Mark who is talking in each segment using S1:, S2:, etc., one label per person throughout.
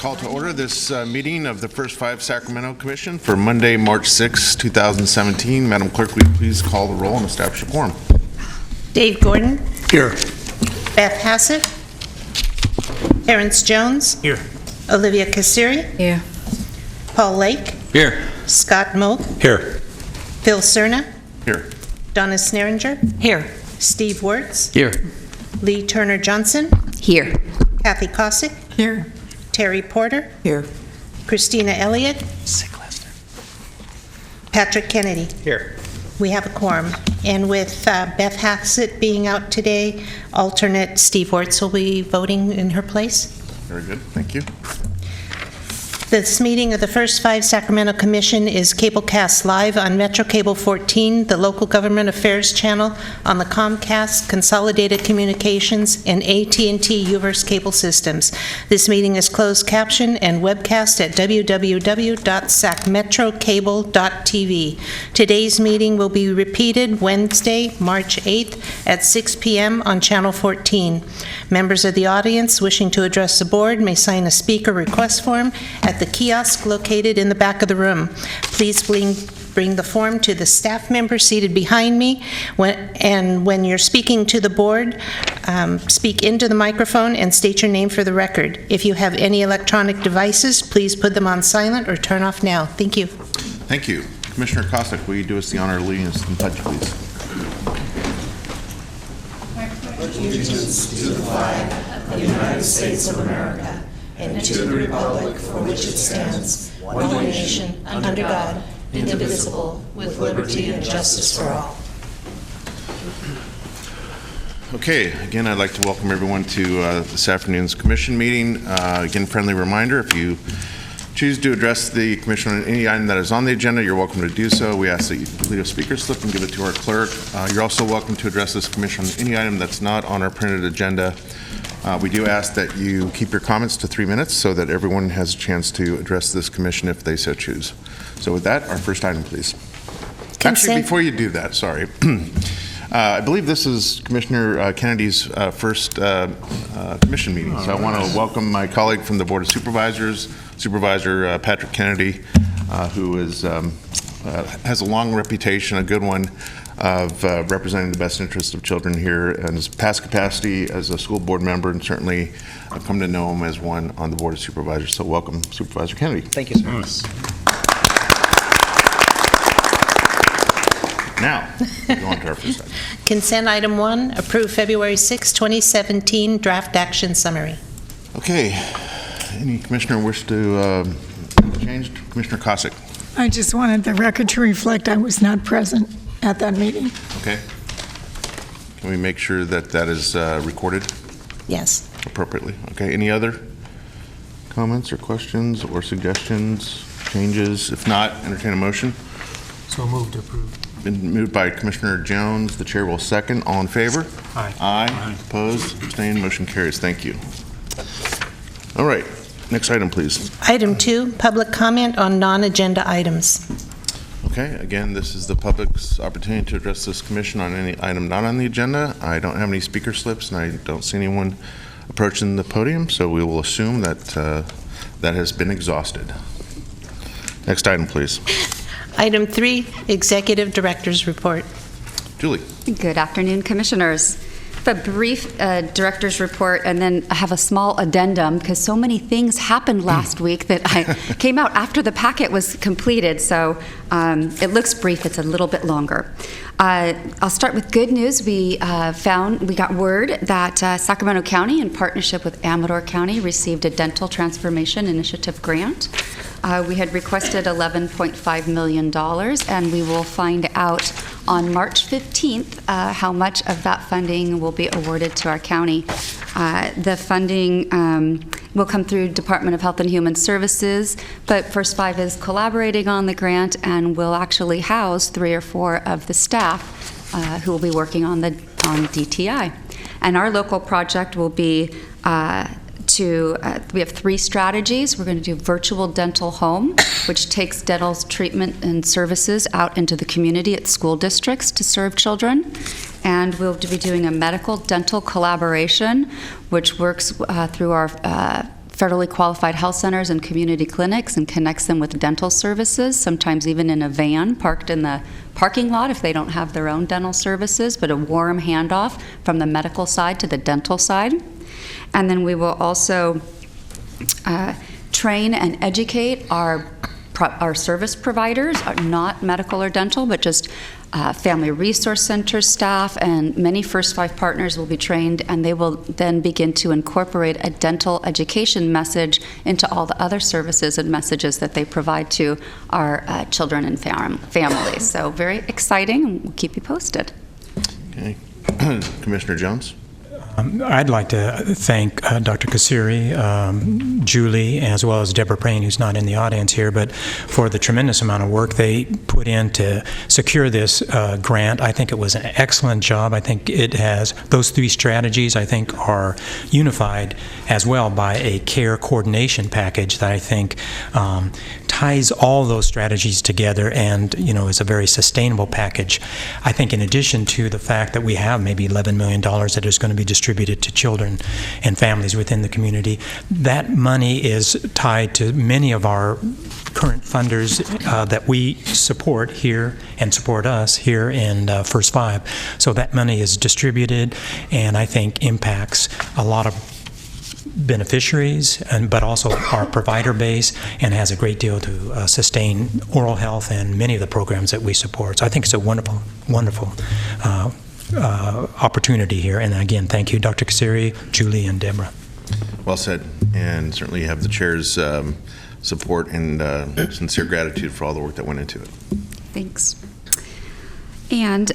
S1: Call to order this meeting of the First Five Sacramento Commission for Monday, March 6, 2017. Madam Clerk, will you please call the roll and establish a quorum?
S2: Dave Gordon.
S3: Here.
S2: Beth Hassett. Terrence Jones.
S3: Here.
S2: Olivia Kassiri.
S4: Here.
S2: Paul Lake.
S3: Here.
S2: Scott Moak.
S3: Here.
S2: Phil Cerna.
S1: Here.
S2: Donna Sneringer.
S4: Here.
S2: Steve Wertz.
S3: Here.
S2: Lee Turner Johnson.
S4: Here.
S2: Kathy Kossick.
S4: Here.
S2: Terry Porter.
S4: Here.
S2: Christina Elliott. Patrick Kennedy.
S3: Here.
S2: We have a quorum. And with Beth Hassett being out today, alternate Steve Wertz will be voting in her place.
S1: Very good. Thank you.
S2: This meeting of the First Five Sacramento Commission is cablecast live on Metro Cable 14, the Local Government Affairs channel, on the Comcast, Consolidated Communications, and AT&T UVerse cable systems. This meeting is closed caption and webcast at www.sacmetrocable.tv. Today's meeting will be repeated Wednesday, March 8th at 6 p.m. on Channel 14. Members of the audience wishing to address the board may sign a speaker request form at the kiosk located in the back of the room. Please bring the form to the staff member seated behind me, and when you're speaking to the board, speak into the microphone and state your name for the record. If you have any electronic devices, please put them on silent or turn off now. Thank you.
S1: Thank you. Commissioner Kossick, will you do us the honor of leading us in pledge, please?
S5: Allegiance to the flag of the United States of America and to the republic for which it stands, one nation, under God, indivisible, with liberty and justice for all.
S1: Okay, again, I'd like to welcome everyone to this afternoon's commission meeting. Again, friendly reminder, if you choose to address the commission on any item that is on the agenda, you're welcome to do so. We ask that you complete a speaker slip and give it to our clerk. You're also welcome to address this commission on any item that's not on our printed agenda. We do ask that you keep your comments to 3 minutes so that everyone has a chance to address this commission if they so choose. So with that, our first item, please. Actually, before you do that, sorry. I believe this is Commissioner Kennedy's first commission meeting, so I want to welcome my colleague from the Board of Supervisors, Supervisor Patrick Kennedy, who is, has a long reputation, a good one, of representing the best interests of children here in his past capacity as a school board member, and certainly I've come to know him as one on the Board of Supervisors. So welcome, Supervisor Kennedy.
S3: Thank you, sir.
S1: Now, go on to our first item.
S2: Consent item 1, approve February 6, 2017 draft action summary.
S1: Okay, any commissioner wish to change? Commissioner Kossick.
S4: I just wanted the record to reflect I was not present at that meeting.
S1: Okay. Can we make sure that that is recorded
S2: Yes.
S1: appropriately? Okay, any other comments or questions or suggestions, changes? If not, entertain a motion.
S3: So moved to approve.
S1: Been moved by Commissioner Jones. The chair will second. All in favor?
S3: Aye.
S1: Aye. Opposed? Abstained? Motion carries. Thank you. All right. Next item, please.
S2: Item 2, public comment on non-agenda items.
S1: Okay. Again, this is the public's opportunity to address this commission on any item not on the agenda. I don't have any speaker slips, and I don't see anyone approaching the podium, so we will assume that that has been exhausted. Next item, please.
S2: Item 3, Executive Director's Report.
S1: Julie.
S6: Good afternoon, Commissioners. A brief director's report, and then I have a small addendum because so many things happened last week that I came out after the packet was completed, so it looks brief. It's a little bit longer. I'll start with good news. We got word that Sacramento County, in partnership with Amador County, received a Dental Transformation Initiative grant. We had requested $11.5 million, and we will find out on March 15th how much of that funding will be awarded to our county. The funding will come through Department of Health and Human Services, but First Five is collaborating on the grant and will actually house 3 or 4 of the staff who will be working on DTI. And our local project will be we have 3 strategies. We're going to do virtual dental home, which takes dental treatment and services out into the community at school districts to serve children. And we'll be doing a medical dental collaboration, which works through our federally qualified health centers and community clinics and connects them with dental services, sometimes even in a van parked in the parking lot if they don't have their own dental services, but a warm handoff from the medical side to the dental side. And then we will also train and educate our service providers, not medical or dental, but just family resource center staff, and many First Five partners will be trained, and they will then begin to incorporate a dental education message into all the other services and messages that they provide to our children and families. So very exciting, and we'll keep you posted.
S1: Okay. Commissioner Jones?
S3: I'd like to thank Dr. Kasiri, Julie, as well as Deborah Prain, who's not in the audience here, but for the tremendous amount of work they put in to secure this grant. I think it was an excellent job. I think it has, those three strategies, I think, are unified as well by a care coordination package that I think ties all those strategies together and, is a very sustainable package. I think in addition to the fact that we have maybe $11 million that is going to be distributed to children and families within the community, that money is tied to many of our current funders that we support here and support us here in First Five. So that money is distributed and I think impacts a lot of beneficiaries, but also our provider base, and has a great deal to sustain oral health and many of the programs that we support. So I think it's a wonderful, wonderful opportunity here. And again, thank you, Dr. Kasiri, Julie, and Deborah.
S1: Well said, and certainly you have the chair's support and sincere gratitude for all the work that went into it.
S6: Thanks. And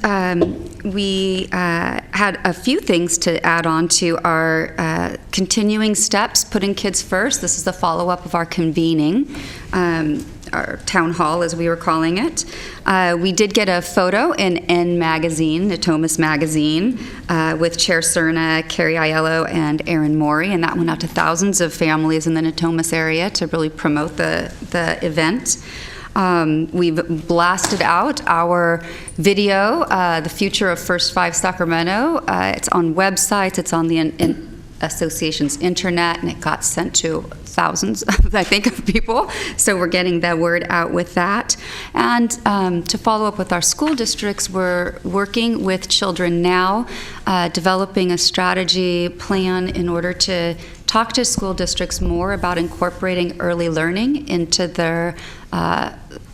S6: we had a few things to add on to our continuing steps, putting kids first. This is the follow-up of our convening, our town hall, as we were calling it. We did get a photo in N Magazine, Natomas Magazine, with Chair Cerna, Carrie Aiello, and Erin Morey, and that went out to thousands of families in the Natomas area to really promote the event. We've blasted out our video, The Future of First Five Sacramento. It's on websites, it's on the association's internet, and it got sent to thousands, I think, of people. So we're getting the word out with that. And to follow up with our school districts, we're working with Children Now, developing a strategy plan in order to talk to school districts more about incorporating early learning into their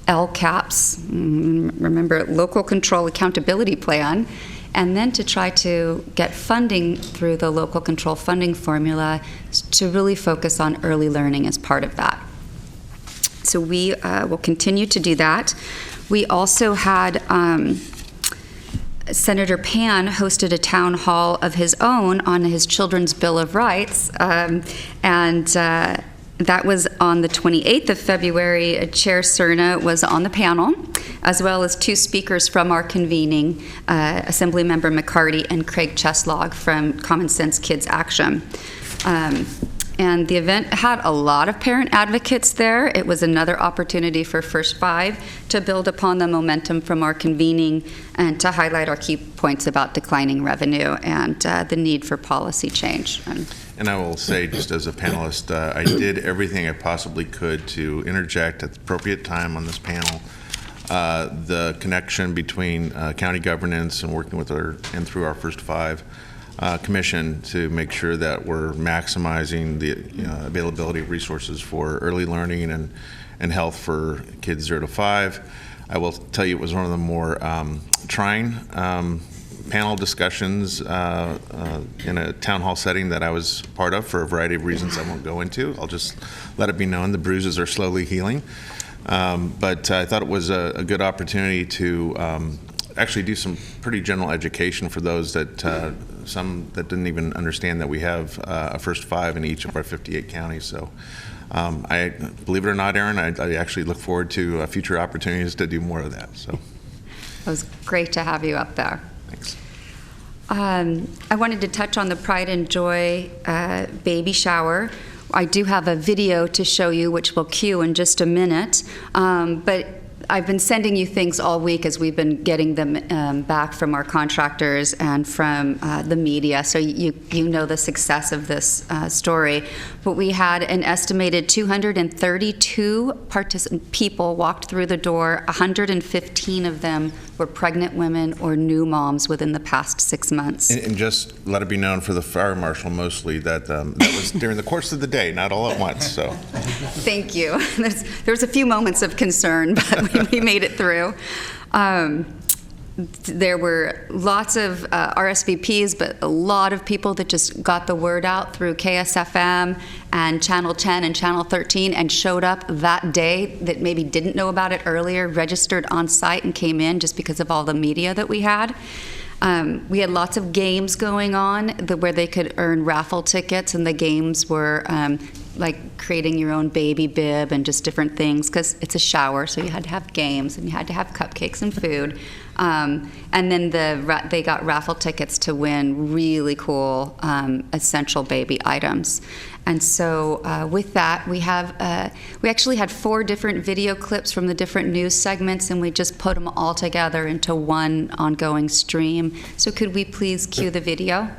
S6: LCAPS, remember, Local Control Accountability Plan, and then to try to get funding through the local control funding formula to really focus on early learning as part of that. So we will continue to do that. We also had Senator Pan hosted a town hall of his own on his Children's Bill of Rights, and that was on the 28th of February. Chair Cerna was on the panel, as well as two speakers from our convening, Assemblymember McCarty and Craig Cheslog from Common Sense Kids Action. And the event had a lot of parent advocates there. It was another opportunity for First Five to build upon the momentum from our convening and to highlight our key points about declining revenue and the need for policy change.
S1: And I will say, just as a panelist, I did everything I possibly could to interject at the appropriate time on this panel the connection between county governance and working with and through our First Five Commission to make sure that we're maximizing the availability of resources for early learning and health for kids 0 to 5. I will tell you it was one of the more trying panel discussions in a town hall setting that I was part of for a variety of reasons I won't go into. I'll just let it be known the bruises are slowly healing. But I thought it was a good opportunity to actually do some pretty general education for those that some that didn't even understand that we have a First Five in each of our 58 counties. So I believe it or not, Erin, I actually look forward to future opportunities to do more of that. So
S6: it was great to have you up there.
S1: Thanks.
S6: I wanted to touch on the Pride and Joy baby shower. I do have a video to show you, which we'll cue in just a minute. But I've been sending you things all week as we've been getting them back from our contractors and from the media, so you know the success of this story. But we had an estimated 232 people walked through the door. 115 of them were pregnant women or new moms within the past 6 months.
S1: And just let it be known for the fire marshal mostly that that was during the course of the day, not all at once. So,
S6: thank you. There was a few moments of concern, but we made it through. There were lots of RSVPs, but a lot of people that just got the word out through KSFM and Channel 10 and Channel 13 and showed up that day that maybe didn't know about it earlier, registered on site and came in just because of all the media that we had. We had lots of games going on where they could earn raffle tickets, and the games were like creating your own baby bib and just different things, because it's a shower, so you had to have games and you had to have cupcakes and food. And then they got raffle tickets to win really cool essential baby items. And so with that, we actually had 4 different video clips from the different news segments, and we just put them all together into one ongoing stream. So could we please cue the video?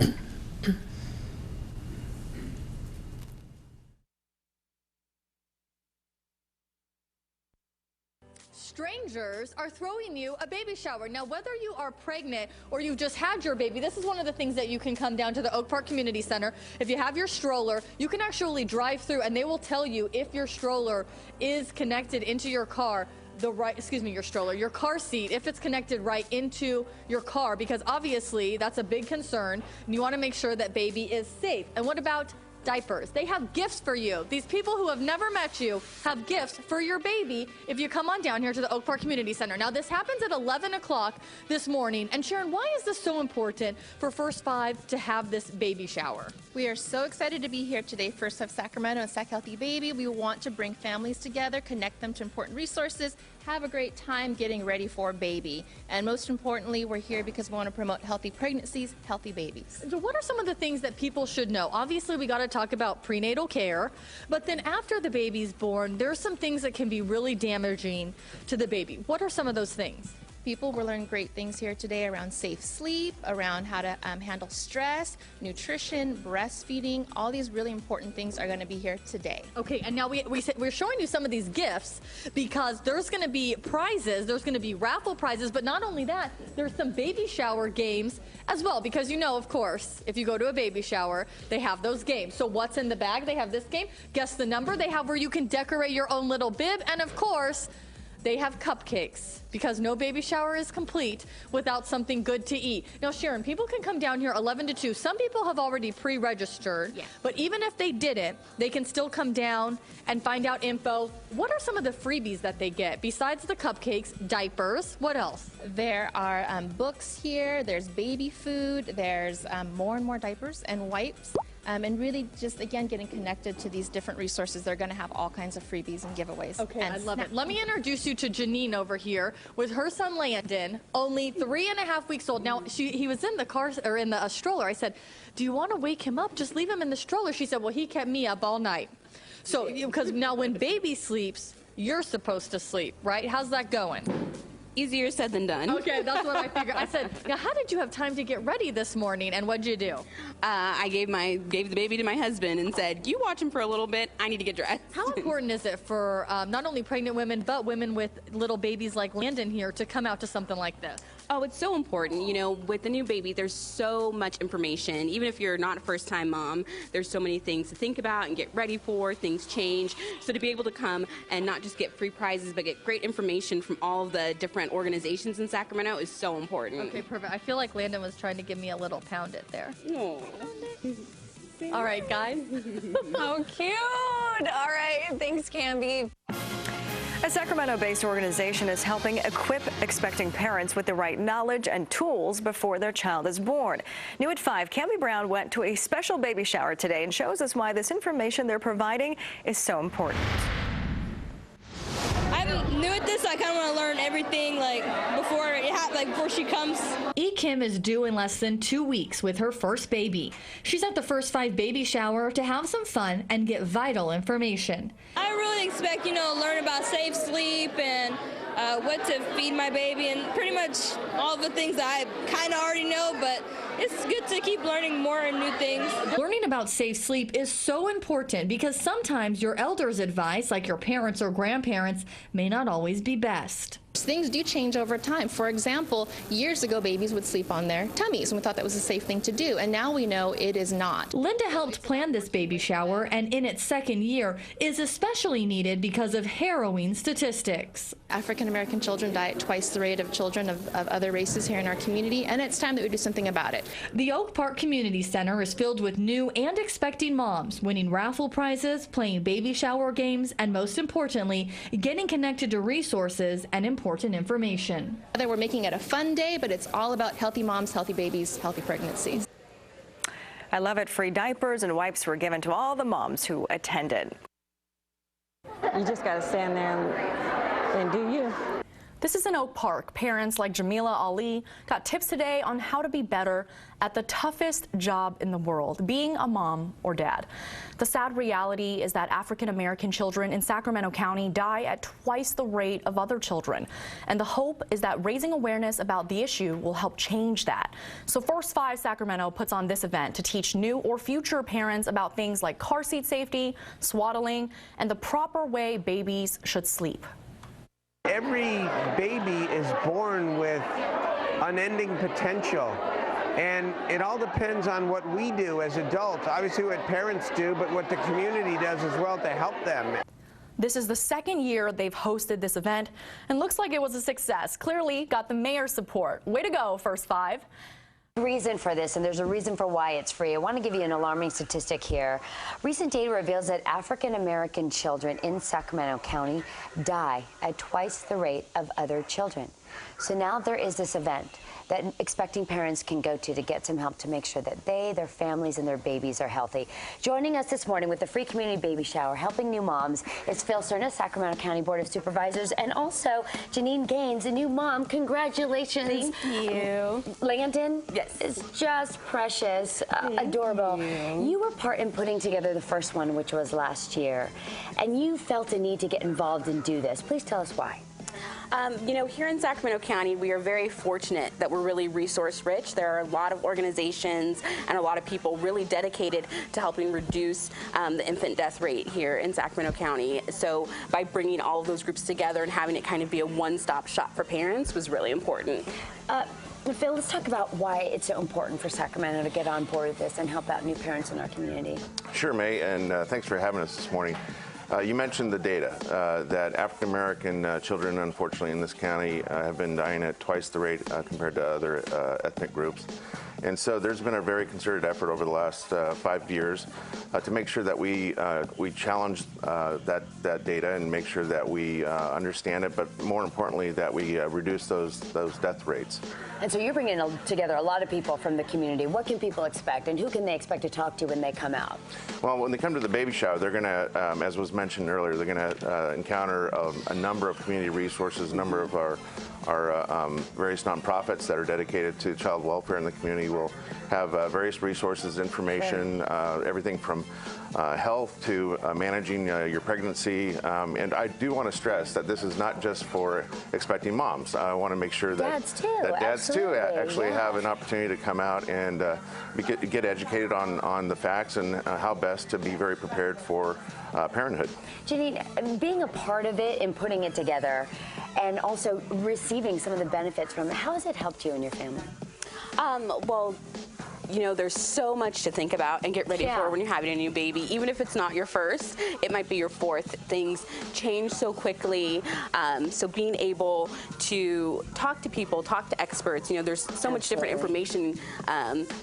S7: Strangers are throwing you a baby shower. Now, whether you are pregnant or you've just had your baby, this is one of the things that you can come down to the Oak Park Community Center. If you have your stroller, you can actually drive through and they will tell you if your stroller is connected into your car, your car seat, if it's connected right into your car, because obviously that's a big concern and you want to make sure that baby is safe. And what about diapers? They have gifts for you. These people who have never met you have gifts for your baby if you come on down here to the Oak Park Community Center. Now, this happens at 11 o'clock this morning. And Sharon, why is this so important for First 5 to have this baby shower?
S8: We are so excited to be here today, First of Sacramento and Sac Healthy Baby. We want to bring families together, connect them to important resources, have a great time getting ready for baby. And most importantly, we're here because we want to promote healthy pregnancies, healthy babies.
S7: So what are some of the things that people should know? Obviously, we got to talk about prenatal care, but then after the baby's born, there's some things that can be really damaging to the baby. What are some of those things?
S8: People will learn great things here today around safe sleep, around how to handle stress, nutrition, breastfeeding. All these really important things are going to be here today.
S7: Okay, and now we're showing you some of these gifts because there's going to be prizes, there's going to be raffle prizes, but not only that, there's some baby shower games as well, because you know, of course, if you go to a baby shower, they have those games. So what's in the bag? They have this game. Guess the number. They have where you can decorate your own little bib, and of course, they have cupcakes, because no baby shower is complete without something good to eat. Now, Sharon, people can come down here 11 to 2. Some people have already pre-registered, but even if they didn't, they can still come down and find out info. What are some of the freebies that they get? Besides the cupcakes, diapers, what else?
S8: There are books here, there's baby food, there's more and more diapers and wipes. And really just, again, getting connected to these different resources. They're going to have all kinds of freebies and giveaways.
S7: Okay,
S8: and
S7: I love it. Let me introduce you to Janine over here with her son Landon, only 3.5 weeks old. Now, he was in the car, or in the stroller. I said, do you want to wake him up? Just leave him in the stroller. She said, well, he kept me up all night. So, because now when baby sleeps, you're supposed to sleep, right? How's that going?
S9: Easier said than done.
S7: Okay, that's what I figured. I said, now how did you have time to get ready this morning, and what'd you do?
S9: I gave the baby to my husband and said, you watch him for a little bit, I need to get dressed.
S7: How important is it for not only pregnant women, but women with little babies like Landon here to come out to something like this?
S9: Oh, it's so important. You know, with the new baby, there's so much information. Even if you're not a first-time mom, there's so many things to think about and get ready for. Things change. So to be able to come and not just get free prizes, but get great information from all of the different organizations in Sacramento is so important.
S7: Okay, perfect. I feel like Landon was trying to give me a little pound it there.
S9: Oh.
S7: All right, guys.
S10: How cute! All right, thanks, Canby. A Sacramento-based organization is helping equip expecting parents with the right knowledge and tools before their child is born. New at 5, Canby Brown went to a special baby shower today and shows us why this information they're providing is so important.
S11: I'm new at this, so I kind of want to learn everything before she comes.
S7: E. Kim is due in less than 2 weeks with her first baby. She's at the First 5 baby shower to have some fun and get vital information.
S11: I really expect, learn about safe sleep and what to feed my baby, and pretty much all the things that I kind of already know, but it's good to keep learning more and new things.
S12: Learning about safe sleep is so important because sometimes your elders' advice, like your parents or grandparents, may not always be best.
S8: Things do change over time. For example, years ago, babies would sleep on their tummies, and we thought that was a safe thing to do, and now we know it is not.
S12: Linda helped plan this baby shower, and in its second year is especially needed because of harrowing statistics.
S8: African American children die at twice the rate of children of other races here in our community, and it's time that we do something about it.
S12: The Oak Park Community Center is filled with new and expecting moms, winning raffle prizes, playing baby shower games, and most importantly, getting connected to resources and important information.
S8: We're making it a fun day, but it's all about healthy moms, healthy babies, healthy pregnancies.
S10: I love it. Free diapers and wipes were given to all the moms who attended.
S13: You just got to stand there and do you.
S14: This is in Oak Park. Parents like Jamila Ali got tips today on how to be better at the toughest job in the world, being a mom or dad. The sad reality is that African American children in Sacramento County die at twice the rate of other children. And the hope is that raising awareness about the issue will help change that. So First 5 Sacramento puts on this event to teach new or future parents about things like car seat safety, swaddling, and the proper way babies should sleep.
S15: Every baby is born with unending potential, and it all depends on what we do as adults, obviously what parents do, but what the community does as well to help them.
S14: This is the second year they've hosted this event, and looks like it was a success. Clearly got the mayor's support. Way to go, First 5.
S16: Reason for this, and there's a reason for why it's free. I want to give you an alarming statistic here. Recent data reveals that African American children in Sacramento County die at twice the rate of other children. So now there is this event that expecting parents can go to get some help to make sure that they, their families, and their babies are healthy. Joining us this morning with the free community baby shower, helping new moms, is Phil Cerna, Sacramento County Board of Supervisors, and also Janine Gaines, a new mom. Congratulations.
S17: Thank you.
S16: Landon is just precious, adorable. You were part in putting together the first one, which was last year, and you felt a need to get involved and do this. Please tell us why.
S9: You know, here in Sacramento County, we are very fortunate that we're really resource rich. There are a lot of organizations and a lot of people really dedicated to helping reduce the infant death rate here in Sacramento County. So by bringing all of those groups together and having it kind of be a one-stop shop for parents was really important.
S16: Phil, let's talk about why it's so important for Sacramento to get on board with this and help out new parents in our community.
S1: Sure, May, and thanks for having us this morning. You mentioned the data that African American children, unfortunately, in this county have been dying at twice the rate compared to other ethnic groups. And so there's been a very concerted effort over the last 5 years to make sure that we challenge that data and make sure that we understand it, but more importantly, that we reduce those death rates.
S16: And so you're bringing together a lot of people from the community. What can people expect, and who can they expect to talk to when they come out?
S1: Well, when they come to the baby shower, they're going to, as was mentioned earlier, they're going to encounter a number of community resources, a number of our various nonprofits that are dedicated to child welfare in the community. Will have various resources, information, everything from health to managing your pregnancy. And I do want to stress that this is not just for expecting moms. I want to make sure that dads too actually have an opportunity to come out and get educated on the facts and how best to be very prepared for parenthood.
S16: Janine, being a part of it and putting it together and also receiving some of the benefits from it, how has it helped you and your family?
S9: Well, you know, there's so much to think about and get ready for when you're having a new baby. Even if it's not your first, it might be your fourth. Things change so quickly. So being able to talk to people, talk to experts, you know, there's so much different information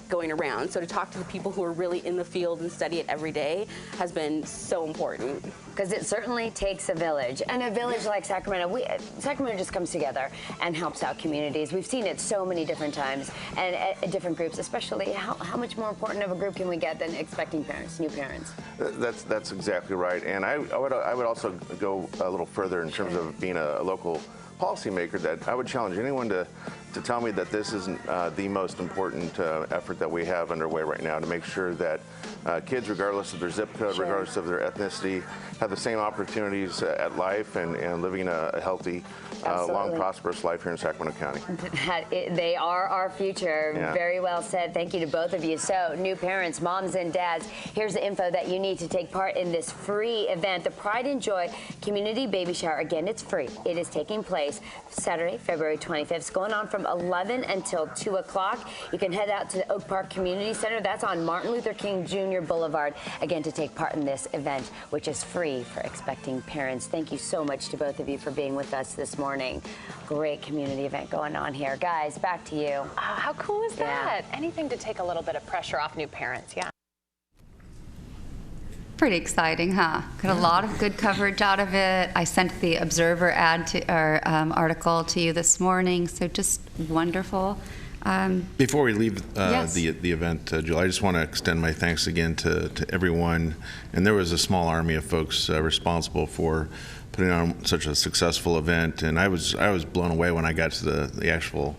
S9: going around. So to talk to the people who are really in the field and study it every day has been so important.
S16: Because it certainly takes a village. And a village like Sacramento, Sacramento just comes together and helps out communities. We've seen it so many different times and at different groups, especially how much more important of a group can we get than expecting parents, new parents?
S1: That's exactly right. And I would also go a little further in terms of being a local policymaker, that I would challenge anyone to to tell me that this isn't the most important effort that we have underway right now to make sure that kids, regardless of their zip code, regardless of their ethnicity, have the same opportunities at life and living a healthy, long, prosperous life here in Sacramento County.
S16: They are our future.
S1: Yeah.
S16: Very well said. Thank you to both of you. So, new parents, moms and dads, here's the info that you need to take part in this free event, the Pride and Joy Community Baby Shower. Again, it's free. It is taking place Saturday, February 25th. It's going on from 11 until 2 o'clock. You can head out to the Oak Park Community Center. That's on Martin Luther King Jr. Boulevard, again, to take part in this event, which is free for expecting parents. Thank you so much to both of you for being with us this morning. Great community event going on here. Guys, back to you.
S17: How cool is that? Anything to take a little bit of pressure off new parents, yeah.
S6: Pretty exciting, huh? Got a lot of good coverage out of it. I sent the Observer article to you this morning, so just wonderful.
S1: Before we leave
S6: Yes.
S1: the event, Jill, I just want to extend my thanks again to everyone. And there was a small army of folks responsible for putting on such a successful event. And I was blown away when I got to the actual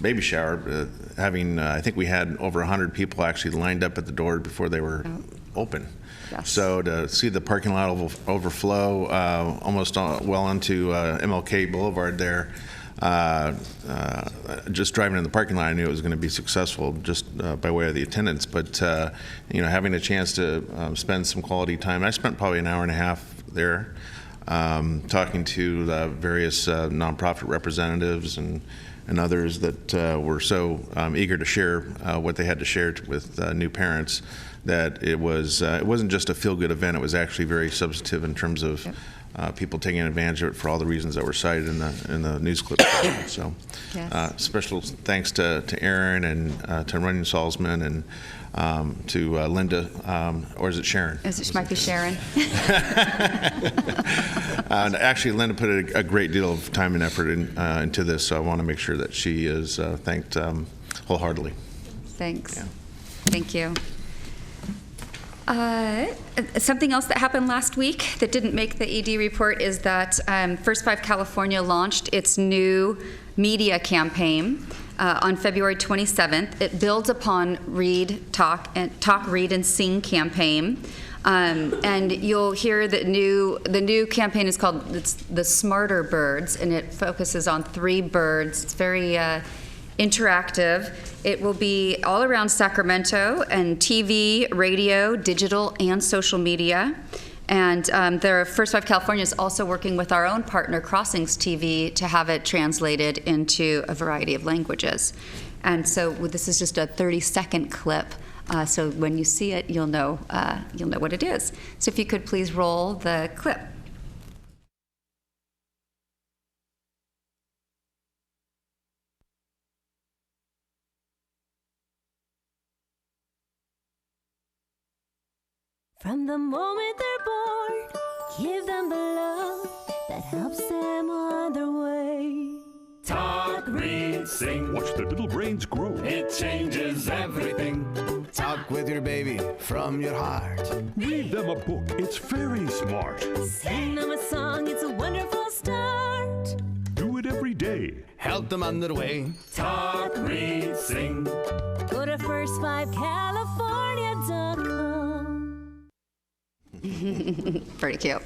S1: baby shower. I think we had over 100 people actually lined up at the door before they were open.
S6: Yes.
S1: So to see the parking lot overflow almost well onto MLK Boulevard there, just driving in the parking lot, I knew it was going to be successful just by way of the attendance. But having a chance to spend some quality time, I spent probably an hour and a half there talking to the various nonprofit representatives and others that were so eager to share what they had to share with new parents, that it wasn't just a feel-good event. It was actually very substantive in terms of people taking advantage of it for all the reasons that were cited in the news clip. So,
S6: Yes.
S1: Special thanks to Aaron and to Runyon Salzman and to Linda, or is it Sharon?
S6: It might be Sharon.
S1: And actually, Linda put a great deal of time and effort into this, so I want to make sure that she is thanked wholeheartedly.
S6: Thanks. Thank you. Something else that happened last week that didn't make the ED report is that First 5 California launched its new media campaign on February 27th. It builds upon Talk, Read, and Sing campaign. And you'll hear the new campaign is called the Smarter Birds, and it focuses on 3 birds. It's very interactive. It will be all around Sacramento and TV, radio, digital, and social media. And First 5 California is also working with our own partner, Crossings TV, to have it translated into a variety of languages. And so this is just a 30-second clip. So when you see it, you'll know what it is. So if you could please roll the clip.
S18: From the moment they're born, give them the love that helps them on their way.
S19: Talk, read, sing. Watch their little brains grow. It changes everything.
S20: Talk with your baby from your heart.
S19: Read them a book. It's very smart.
S18: Sing them a song. It's a wonderful start.
S19: Do it every day.
S20: Help them on their way.
S19: Talk, read, sing.
S18: Go to first5california.com.
S6: Pretty cute.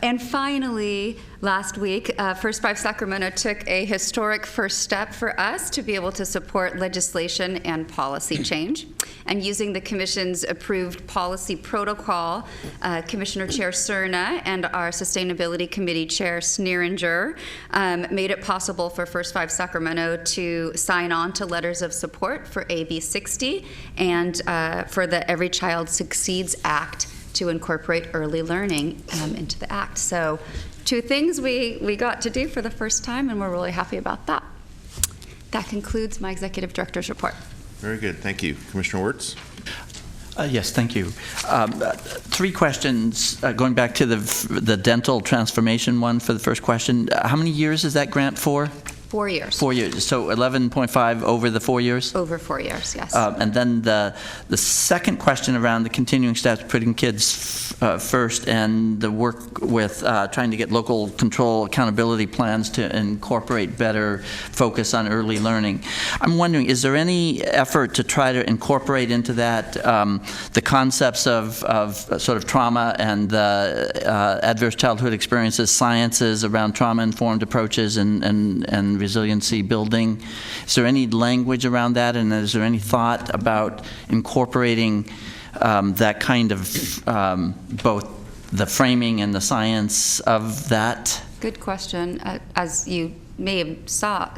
S6: And finally, last week, First 5 Sacramento took a historic first step for us to be able to support legislation and policy change. And using the Commission's approved policy protocol, Commissioner Chair Cerna and our Sustainability Committee Chair Sneeringer made it possible for First 5 Sacramento to sign on to letters of support for AB 60 and for the Every Child Succeeds Act to incorporate early learning into the Act. So 2 things we got to do for the first time, and we're really happy about that. That concludes my Executive Director's report.
S1: Very good. Thank you. Commissioner Wirtz?
S21: Yes, thank you. 3 questions, going back to the dental transformation one for the first question. How many years is that grant for?
S6: 4 years.
S21: 4 years. So 11.5 over the 4 years?
S6: Over 4 years, yes.
S21: And then the second question around the continuing steps, putting kids first, and the work with trying to get local control accountability plans to incorporate better focus on early learning. I'm wondering, is there any effort to try to incorporate into that the concepts of sort of trauma and adverse childhood experiences, sciences around trauma-informed approaches and resiliency building? Is there any language around that, and is there any thought about incorporating that kind of both the framing and the science of that?
S6: Good question. As you may have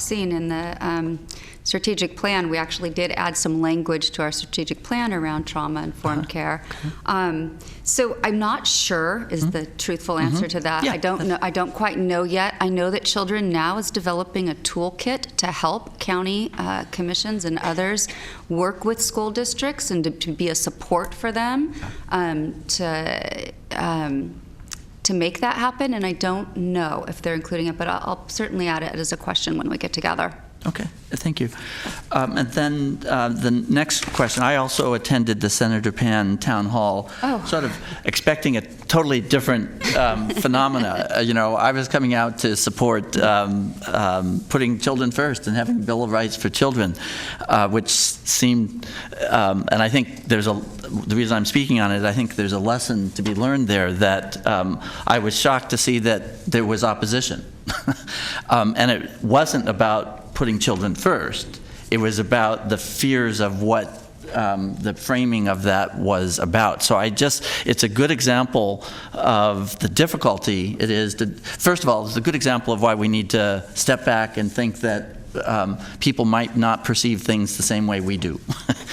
S6: seen in the strategic plan, we actually did add some language to our strategic plan around trauma-informed care. So I'm not sure is the truthful answer to that.
S21: Yeah.
S6: I don't know. I don't quite know yet. I know that Children Now is developing a toolkit to help county commissions and others work with school districts and to be a support for them to make that happen. And I don't know if they're including it, but I'll certainly add it as a question when we get together.
S21: Okay, thank you. And then the next question, I also attended the Senator Pan Town Hall, sort of expecting a totally different phenomena. You know, I was coming out to support putting children first and having a Bill of Rights for children, which seemed, and I think the reason I'm speaking on it, I think there's a lesson to be learned there that I was shocked to see that there was opposition. And it wasn't about putting children first. It was about the fears of what the framing of that was about. So it's a good example of the difficulty it is to, first of all, it's a good example of why we need to step back and think that people might not perceive things the same way we do.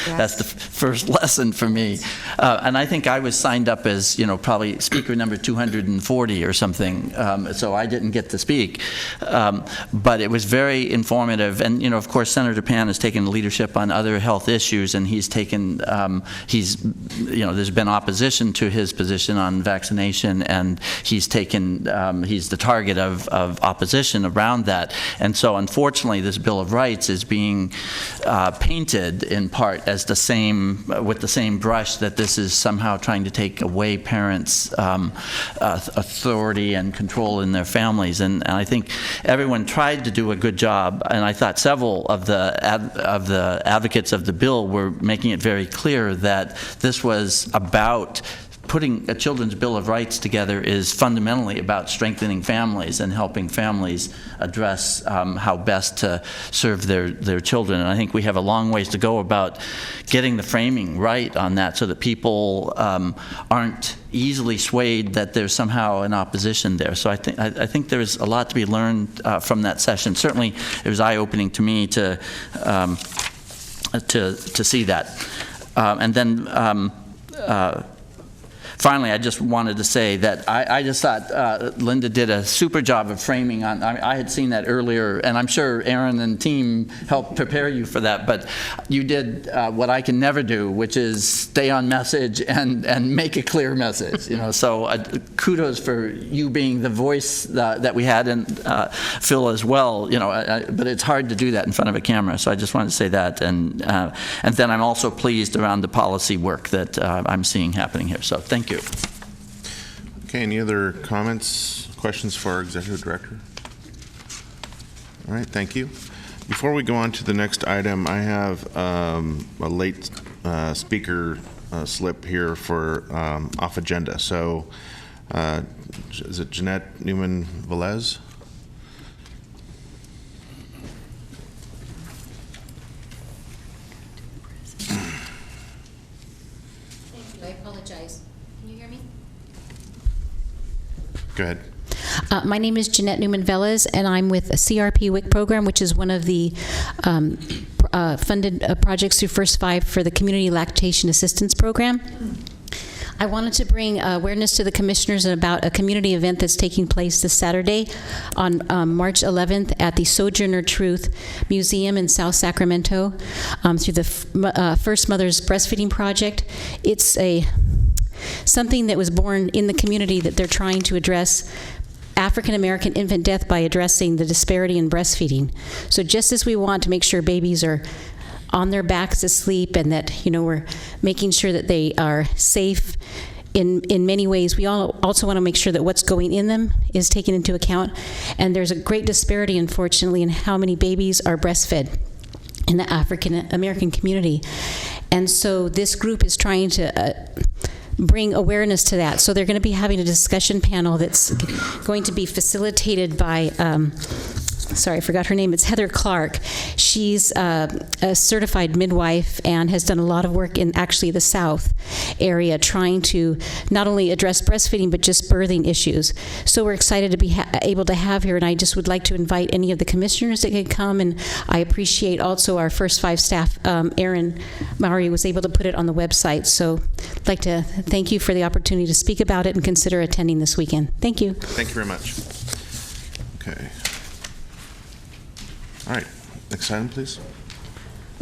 S21: Yes. That's the first lesson for me. And I think I was signed up as, probably speaker number 240 or something, so I didn't get to speak. But it was very informative. And, of course, Senator Pan has taken leadership on other health issues, and he's taken, there's been opposition to his position on vaccination, and he's the target of opposition around that. And so, unfortunately, this Bill of Rights is being painted in part as with the same brush that this is somehow trying to take away parents' authority and control in their families. And I think everyone tried to do a good job, and I thought several of the advocates of the bill were making it very clear that this was about putting a Children's Bill of Rights together is fundamentally about strengthening families and helping families address how best to serve their children. And I think we have a long ways to go about getting the framing right on that so that people aren't easily swayed that there's somehow an opposition there. So I think there's a lot to be learned from that session. Certainly it was eye-opening to me to see that. And then finally, I just wanted to say that I just thought Linda did a super job of framing on. I had seen that earlier, and I'm sure Aaron and team helped prepare you for that. But you did what I can never do, which is stay on message and make a clear message. So kudos for you being the voice that we had, and Phil as well. But it's hard to do that in front of a camera. So I just wanted to say that, and then I'm also pleased around the policy work that I'm seeing happening here. So thank you.
S1: Okay, any other comments, questions for our Executive Director? All right, thank you. Before we go on to the next item, I have a late speaker slip here for off agenda. So is it Jeanette Newman-Velez?
S5: I apologize. Can you hear me?
S1: Go ahead.
S5: My name is Jeanette Newman-Velez, and I'm with a CRP WIC program, which is one of the funded projects through First Five for the Community Lactation Assistance Program. I wanted to bring awareness to the commissioners about a community event that's taking place this Saturday on March 11th at the Sojourner Truth Museum in South Sacramento through the First Mother's Breastfeeding Project. It's something that was born in the community that they're trying to address African American infant death by addressing the disparity in breastfeeding. So just as we want to make sure babies are on their backs asleep and that, we're making sure that they are safe in many ways, we also want to make sure that what's going in them is taken into account. And there's a great disparity, unfortunately, in how many babies are breastfed in the African American community. And so this group is trying to bring awareness to that. So they're going to be having a discussion panel that's going to be facilitated by, sorry, I forgot her name. It's Heather Clark. She's a certified midwife and has done a lot of work in actually the South area trying to not only address breastfeeding but just birthing issues. So we're excited to be able to have her, and I just would like to invite any of the commissioners that could come, and I appreciate also our first 5 staff. Erin Maury was able to put it on the website, so I'd like to thank you for the opportunity to speak about it and consider attending this weekend. Thank you.
S1: Thank you very much. Okay. All right, next item, please.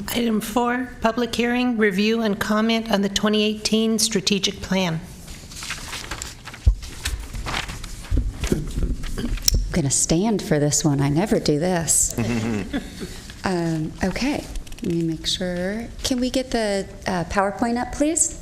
S2: Item 4, public hearing, review, and comment on the 2018 strategic plan.
S6: I'm going to stand for this one. I never do this. Okay, let me make sure. Can we get the PowerPoint up, please?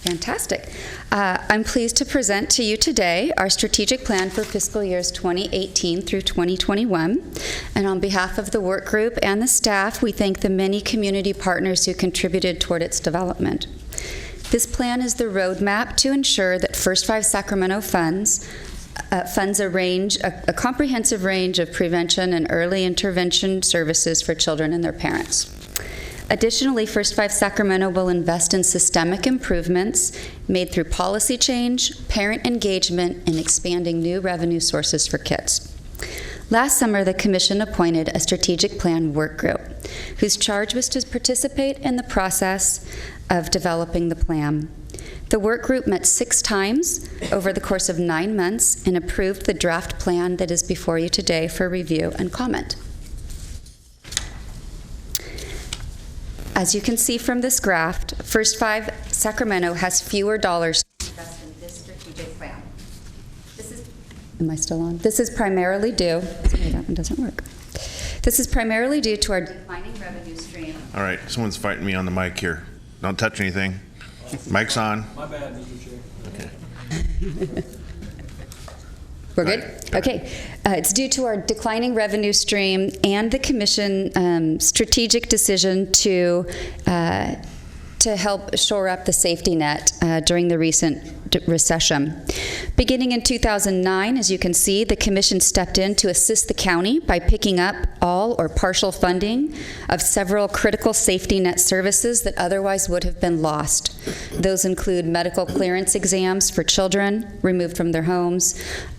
S6: Fantastic. I'm pleased to present to you today our strategic plan for fiscal years 2018 through 2021. And on behalf of the work group and the staff, we thank the many community partners who contributed toward its development. This plan is the roadmap to ensure that First 5 Sacramento funds a comprehensive range of prevention and early intervention services for children and their parents. Additionally, First 5 Sacramento will invest in systemic improvements made through policy change, parent engagement, and expanding new revenue sources for kids. Last summer, the Commission appointed a strategic plan work group, whose charge was to participate in the process of developing the plan. The work group met 6 times over the course of 9 months and approved the draft plan that is before you today for review and comment. As you can see from this graph, First 5 Sacramento has fewer dollars to invest in this strategic plan. Am I still on? This is primarily due, sorry, that one doesn't work. This is primarily due to our declining revenue stream.
S1: All right, someone's fighting me on the mic here. Don't touch anything. Mic's on.
S4: My bad, Mr. Chair.
S1: Okay.
S6: We're good? Okay. It's due to our declining revenue stream and the Commission strategic decision to help shore up the safety net during the recent recession. Beginning in 2009, as you can see, the Commission stepped in to assist the county by picking up all or partial funding of several critical safety net services that otherwise would have been lost. Those include medical clearance exams for children removed from their homes,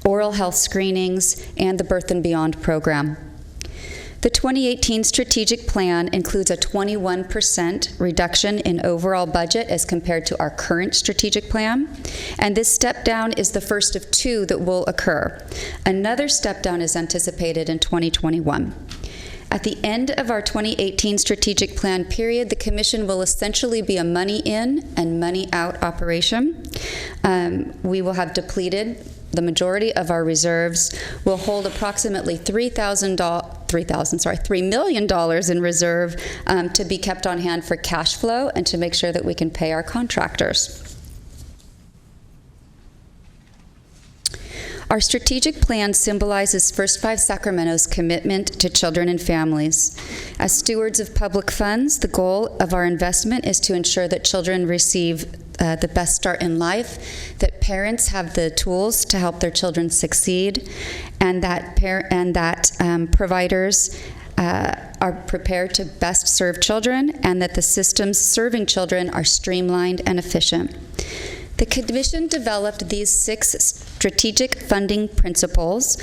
S6: oral health screenings, and the Birth and Beyond program. The 2018 strategic plan includes a 21% reduction in overall budget as compared to our current strategic plan, and this step down is the first of 2 that will occur. Another step down is anticipated in 2021. At the end of our 2018 strategic plan period, the Commission will essentially be a money in and money out operation. We will have depleted the majority of our reserves. Will hold approximately $3 million in reserve to be kept on hand for cash flow and to make sure that we can pay our contractors. Our strategic plan symbolizes First 5 Sacramento's commitment to children and families. As stewards of public funds, the goal of our investment is to ensure that children receive the best start in life, that parents have the tools to help their children succeed, and that providers are prepared to best serve children, and that the systems serving children are streamlined and efficient. The Commission developed these 6 strategic funding principles,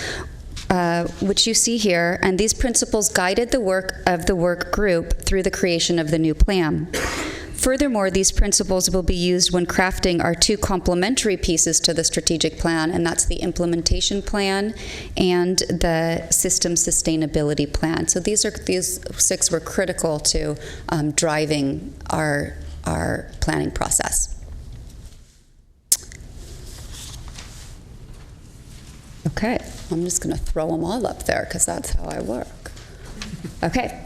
S6: which you see here, and these principles guided the work of the work group through the creation of the new plan. Furthermore, these principles will be used when crafting our 2 complementary pieces to the strategic plan, and that's the implementation plan and the system sustainability plan. So these 6 were critical to driving our planning process. Okay, I'm just going to throw them all up there because that's how I work. Okay,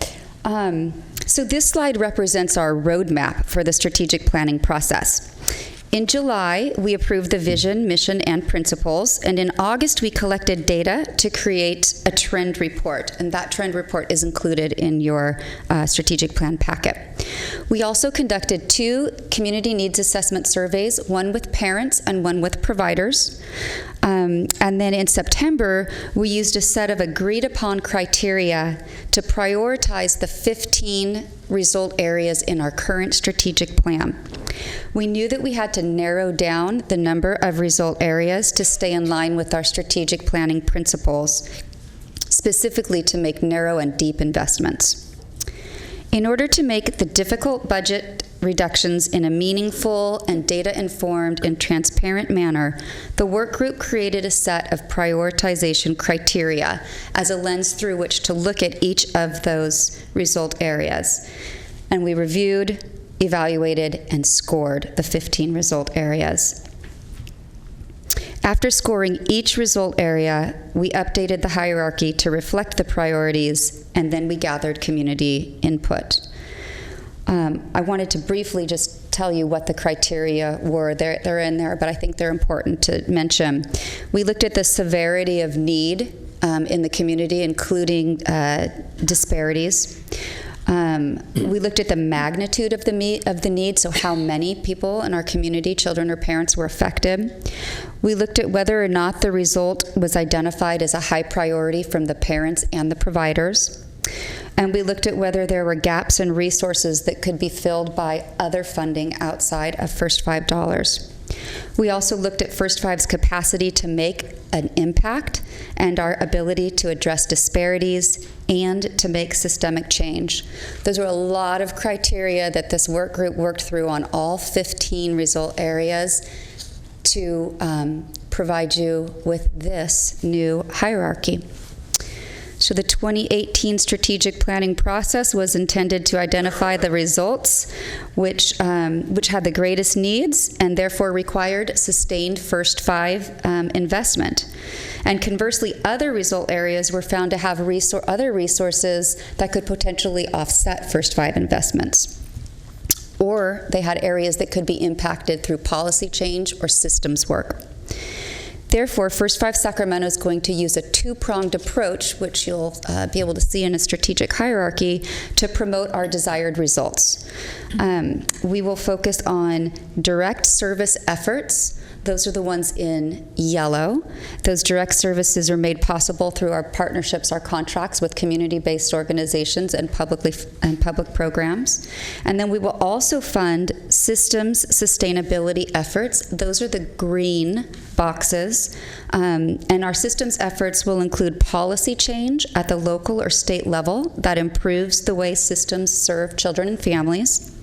S6: so this slide represents our roadmap for the strategic planning process. In July, we approved the vision, mission, and principles, and in August, we collected data to create a trend report, and that trend report is included in your strategic plan packet. We also conducted 2 community needs assessment surveys, one with parents and one with providers. And then in September, we used a set of agreed-upon criteria to prioritize the 15 result areas in our current strategic plan. We knew that we had to narrow down the number of result areas to stay in line with our strategic planning principles, specifically to make narrow and deep investments. In order to make the difficult budget reductions in a meaningful and data-informed and transparent manner, the work group created a set of prioritization criteria as a lens through which to look at each of those result areas. And we reviewed, evaluated, and scored the 15 result areas. After scoring each result area, we updated the hierarchy to reflect the priorities, and then we gathered community input. I wanted to briefly just tell you what the criteria were. They're in there, but I think they're important to mention. We looked at the severity of need in the community, including disparities. We looked at the magnitude of the need, so how many people in our community, children or parents, were affected. We looked at whether or not the result was identified as a high priority from the parents and the providers. And we looked at whether there were gaps in resources that could be filled by other funding outside of First $5. We also looked at First Five's capacity to make an impact and our ability to address disparities and to make systemic change. Those were a lot of criteria that this work group worked through on all 15 result areas to provide you with this new hierarchy. So the 2018 strategic planning process was intended to identify the results which had the greatest needs and therefore required sustained First Five investment. And conversely, other result areas were found to have other resources that could potentially offset First Five investments. Or they had areas that could be impacted through policy change or systems work. Therefore, First Five Sacramento is going to use a 2-pronged approach, which you'll be able to see in a strategic hierarchy, to promote our desired results. We will focus on direct service efforts. Those are the ones in yellow. Those direct services are made possible through our partnerships, our contracts with community-based organizations and public programs. And then we will also fund systems sustainability efforts. Those are the green boxes. And our systems efforts will include policy change at the local or state level that improves the way systems serve children and families.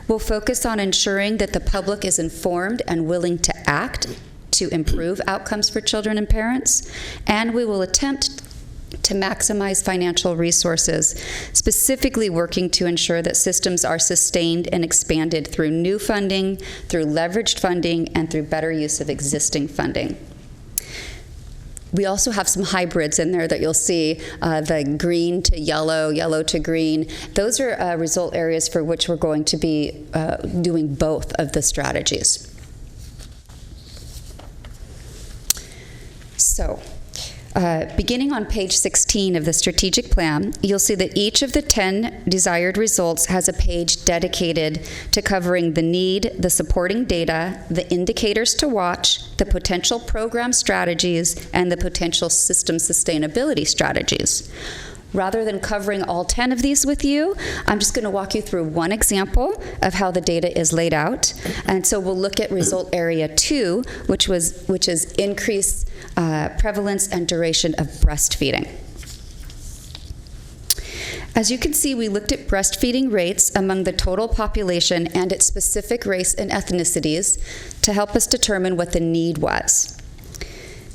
S6: We'll focus on ensuring that the public is informed and willing to act to improve outcomes for children and parents. And we will attempt to maximize financial resources, specifically working to ensure that systems are sustained and expanded through new funding, through leveraged funding, and through better use of existing funding. We also have some hybrids in there that you'll see, the green to yellow, yellow to green. Those are result areas for which we're going to be doing both of the strategies. So, beginning on page 16 of the strategic plan, you'll see that each of the 10 desired results has a page dedicated to covering the need, the supporting data, the indicators to watch, the potential program strategies, and the potential system sustainability strategies. Rather than covering all 10 of these with you, I'm just going to walk you through one example of how the data is laid out. And so we'll look at result area 2, which is increased prevalence and duration of breastfeeding. As you can see, we looked at breastfeeding rates among the total population and its specific race and ethnicities to help us determine what the need was.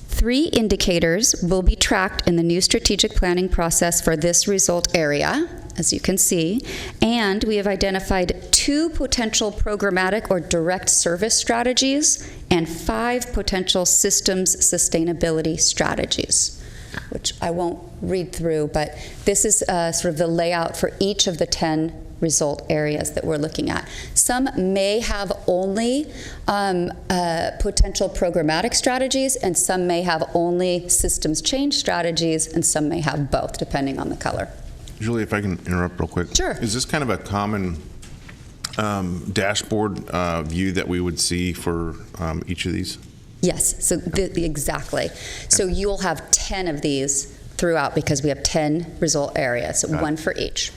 S6: 3 indicators will be tracked in the new strategic planning process for this result area. as you can see, and we have identified 2 potential programmatic or direct service strategies and 5 potential systems sustainability strategies, which I won't read through, but this is sort of the layout for each of the 10 result areas that we're looking at. Some may have only potential programmatic strategies, and some may have only systems change strategies, and some may have both, depending on the color.
S1: Julie, if I can interrupt real quick.
S6: Sure.
S1: Is this kind of a common dashboard view that we would see for each of these?
S6: Yes, so exactly. So you'll have 10 of these throughout because we have 10 result areas, so one for each.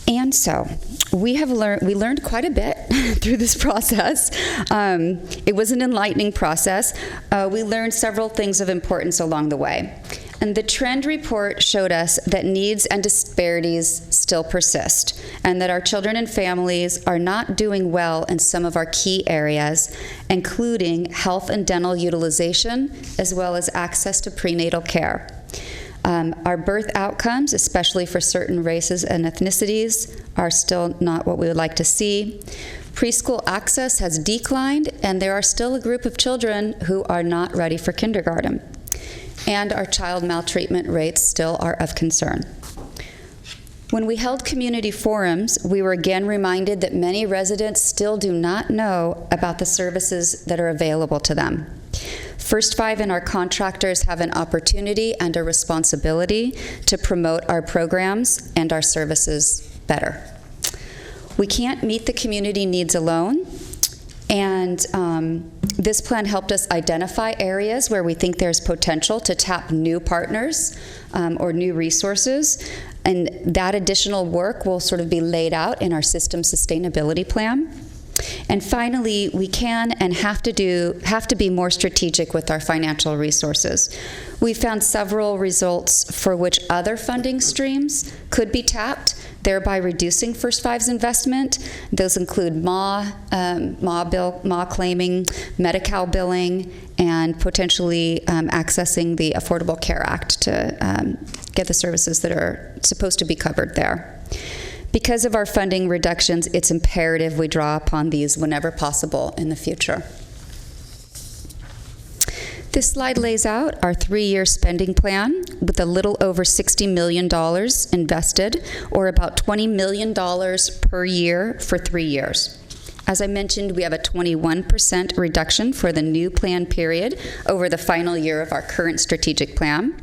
S6: And so we learned quite a bit through this process. It was an enlightening process. We learned several things of importance along the way. And the trend report showed us that needs and disparities still persist, and that our children and families are not doing well in some of our key areas, including health and dental utilization, as well as access to prenatal care. Our birth outcomes, especially for certain races and ethnicities, are still not what we would like to see. Preschool access has declined, and there are still a group of children who are not ready for kindergarten. And our child maltreatment rates still are of concern. When we held community forums, we were again reminded that many residents still do not know about the services that are available to them. First Five and our contractors have an opportunity and a responsibility to promote our programs and our services better. We can't meet the community needs alone, and this plan helped us identify areas where we think there's potential to tap new partners or new resources, and that additional work will sort of be laid out in our system sustainability plan. And finally, we can and have to be more strategic with our financial resources. We found several results for which other funding streams could be tapped, thereby reducing First Five's investment. Those include MA claiming, Medi-Cal billing, and potentially accessing the Affordable Care Act to get the services that are supposed to be covered there. Because of our funding reductions, it's imperative we draw upon these whenever possible in the future. This slide lays out our 3-year spending plan with a little over $60 million invested, or about $20 million per year for 3 years. As I mentioned, we have a 21% reduction for the new plan period over the final year of our current strategic plan.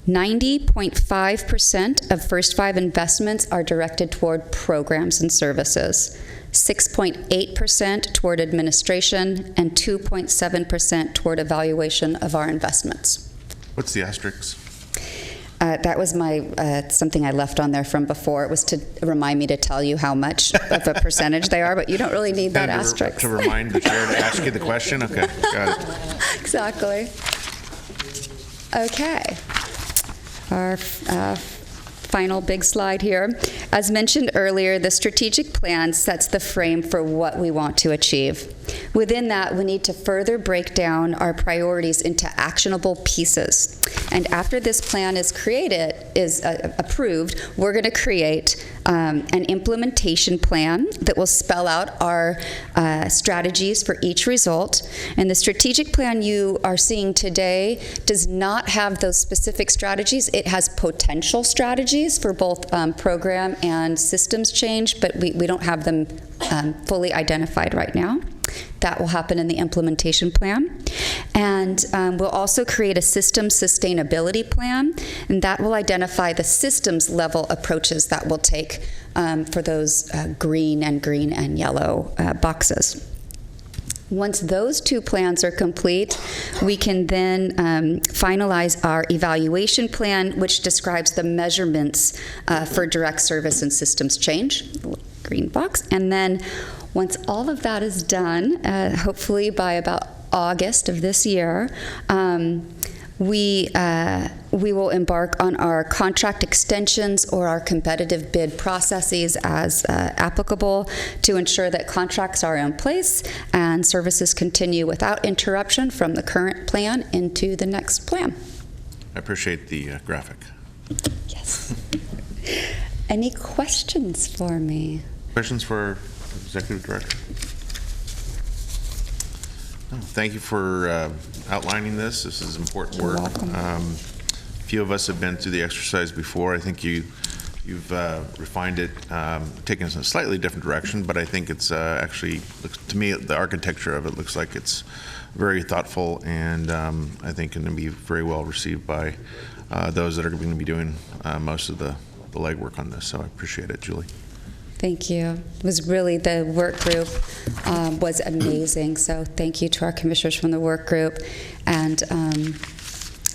S6: 90.5% of First Five investments are directed toward programs and services, 6.8% toward administration, and 2.7% toward evaluation of our investments.
S1: What's the asterisk?
S6: That was something I left on there from before. It was to remind me to tell you how much of a percentage they are, but you don't really need that asterisk.
S1: To remind the chair to ask you the question? Okay, got it.
S6: Exactly. Okay. Our final big slide here. As mentioned earlier, the strategic plan sets the frame for what we want to achieve. Within that, we need to further break down our priorities into actionable pieces. And after this plan is approved, we're going to create an implementation plan that will spell out our strategies for each result. And the strategic plan you are seeing today does not have those specific strategies. It has potential strategies for both program and systems change, but we don't have them fully identified right now. That will happen in the implementation plan. And we'll also create a systems sustainability plan, and that will identify the systems level approaches that we'll take for those green and yellow boxes. Once those 2 plans are complete, we can then finalize our evaluation plan, which describes the measurements for direct service and systems change, green box. And then once all of that is done, hopefully by about August of this year, we will embark on our contract extensions or our competitive bid processes as applicable to ensure that contracts are in place and services continue without interruption from the current plan into the next plan.
S1: I appreciate the graphic.
S6: Yes. Any questions for me?
S1: Questions for Executive Director? No, thank you for outlining this. This is important work. A few of us have been through the exercise before. I think you've refined it, taken us in a slightly different direction, but I think it's actually, to me, the architecture of it looks like it's very thoughtful, and I think going to be very well received by those that are going to be doing most of the legwork on this. So I appreciate it, Julie.
S6: Thank you. It was really, the work group was amazing. So thank you to our commissioners from the work group. And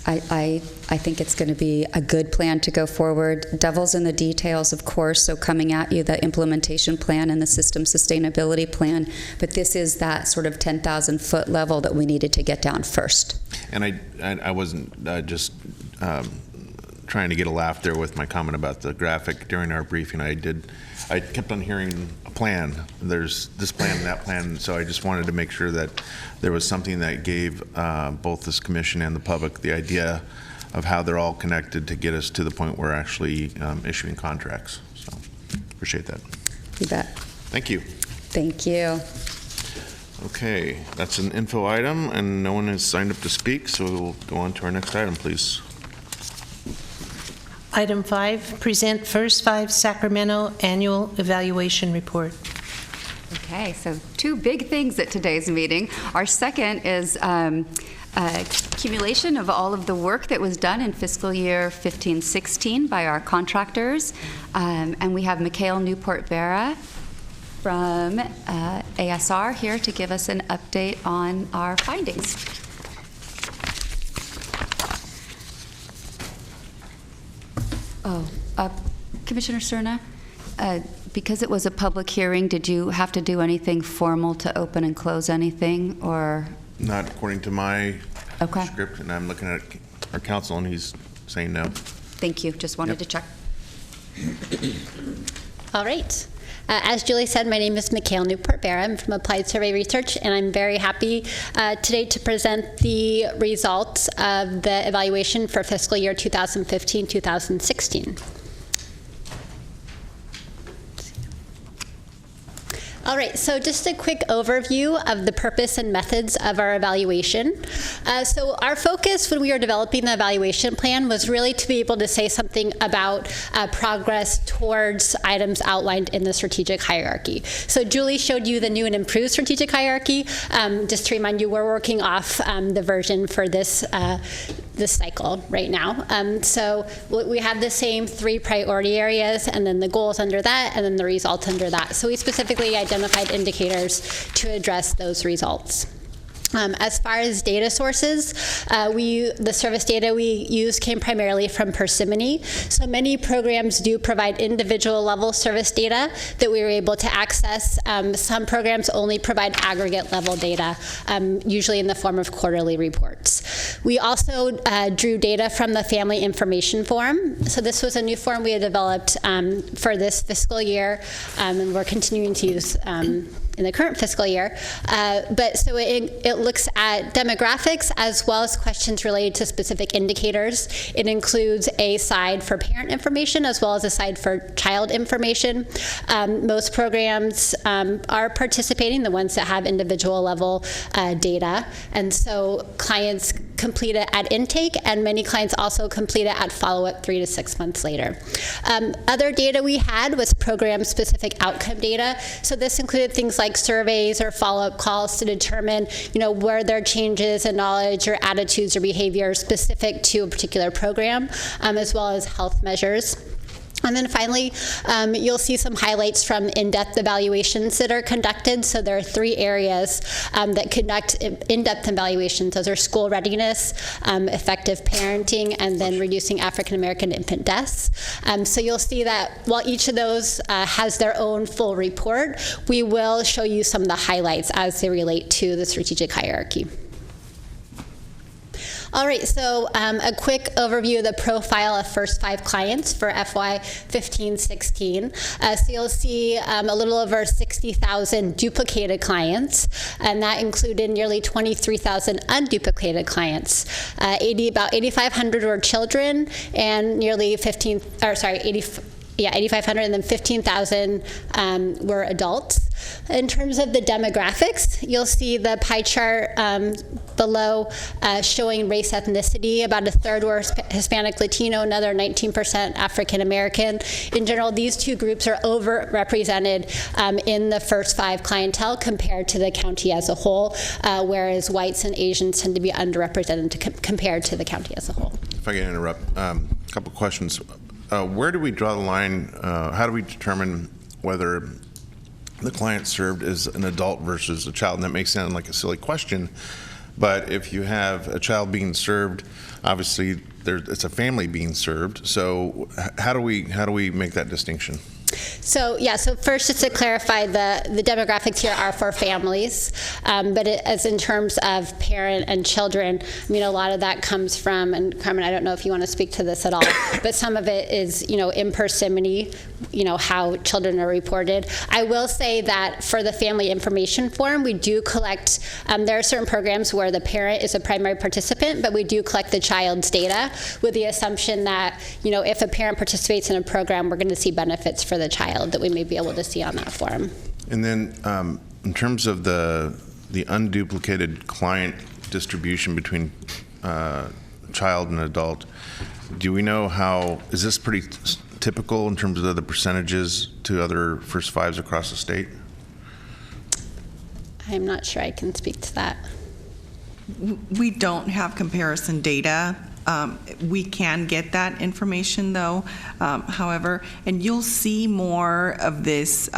S6: I think it's going to be a good plan to go forward. Devil's in the details, of course, so coming at you, the implementation plan and the system sustainability plan. But this is that sort of 10,000-foot level that we needed to get down first.
S1: And I wasn't just trying to get a laugh there with my comment about the graphic during our briefing. I kept on hearing a plan. There's this plan and that plan, so I just wanted to make sure that there was something that gave both this commission and the public the idea of how they're all connected to get us to the point where we're actually issuing contracts. So appreciate that.
S6: You bet.
S1: Thank you.
S6: Thank you.
S1: Okay, that's an info item, and no one has signed up to speak, so we'll go on to our next item, please.
S2: Item 5, present First 5 Sacramento Annual Evaluation Report.
S6: Okay, so 2 big things at today's meeting. Our second is accumulation of all of the work that was done in fiscal year 15-16 by our contractors. And we have Mikhail Newport-Vera from ASR here to give us an update on our findings. Commissioner Cerna, because it was a public hearing, did you have to do anything formal to open and close anything, or?
S1: Not according to my script, and I'm looking at our counsel, and he's saying no.
S6: Thank you. Just wanted to check.
S4: All right. As Julie said, my name is Mikhail Newport-Vera. I'm from Applied Survey Research, and I'm very happy today to present the results of the evaluation for fiscal year 2015-2016. All right, so just a quick overview of the purpose and methods of our evaluation. So our focus when we were developing the evaluation plan was really to be able to say something about progress towards items outlined in the strategic hierarchy. So Julie showed you the new and improved strategic hierarchy. Just to remind you, we're working off the version for this cycle right now. So we have the same 3 priority areas, and then the goals under that, and then the results under that. So we specifically identified indicators to address those results. As far as data sources, the service data we used came primarily from Persimmon. So many programs do provide individual level service data that we were able to access. Some programs only provide aggregate level data, usually in the form of quarterly reports. We also drew data from the Family Information Form. So this was a new form we had developed for this fiscal year, and we're continuing to use in the current fiscal year. But so it looks at demographics as well as questions related to specific indicators. It includes a side for parent information as well as a side for child information. Most programs are participating, the ones that have individual level data. And so clients complete it at intake, and many clients also complete it at follow-up 3 to 6 months later. Other data we had was program-specific outcome data. So this included things like surveys or follow-up calls to determine, were there changes in knowledge or attitudes or behavior specific to a particular program, as well as health measures. And then finally, you'll see some highlights from in-depth evaluations that are conducted. So there are 3 areas that conduct in-depth evaluations. Those are school readiness, effective parenting, and then reducing African American infant deaths. So you'll see that while each of those has their own full report, we will show you some of the highlights as they relate to the strategic hierarchy. All right, so a quick overview of the profile of first 5 clients for FY 15-16. So you'll see a little over 60,000 duplicated clients, and that included nearly 23,000 unduplicated clients. About 8,500 were children, and nearly 8,500, and then 15,000 were adults. In terms of the demographics, you'll see the pie chart below showing race ethnicity. About a third were Hispanic Latino, another 19% African American. In general, these 2 groups are overrepresented in the first 5 clientele compared to the county as a whole, whereas whites and Asians tend to be underrepresented compared to the county as a whole.
S1: If I can interrupt, a couple questions. Where do we draw the line? How do we determine whether the client served is an adult versus a child? And that may sound like a silly question, but if you have a child being served, obviously it's a family being served. So how do we make that distinction?
S4: So first, just to clarify, the demographics here are for families, but as in terms of parent and children, I mean, a lot of that comes from, and Carmen, I don't know if you want to speak to this at all, but some of it is, in parsimony, how children are reported. I will say that for the family information form, we do collect, there are certain programs where the parent is a primary participant, but we do collect the child's data with the assumption that, if a parent participates in a program, we're going to see benefits for the child that we may be able to see on that form.
S1: And then in terms of the unduplicated client distribution between child and adult, do we know is this pretty typical in terms of the percentages to other first 5s across the state?
S4: I'm not sure I can speak to that.
S3: We don't have comparison data. We can get that information, though, however, and you'll see more of this.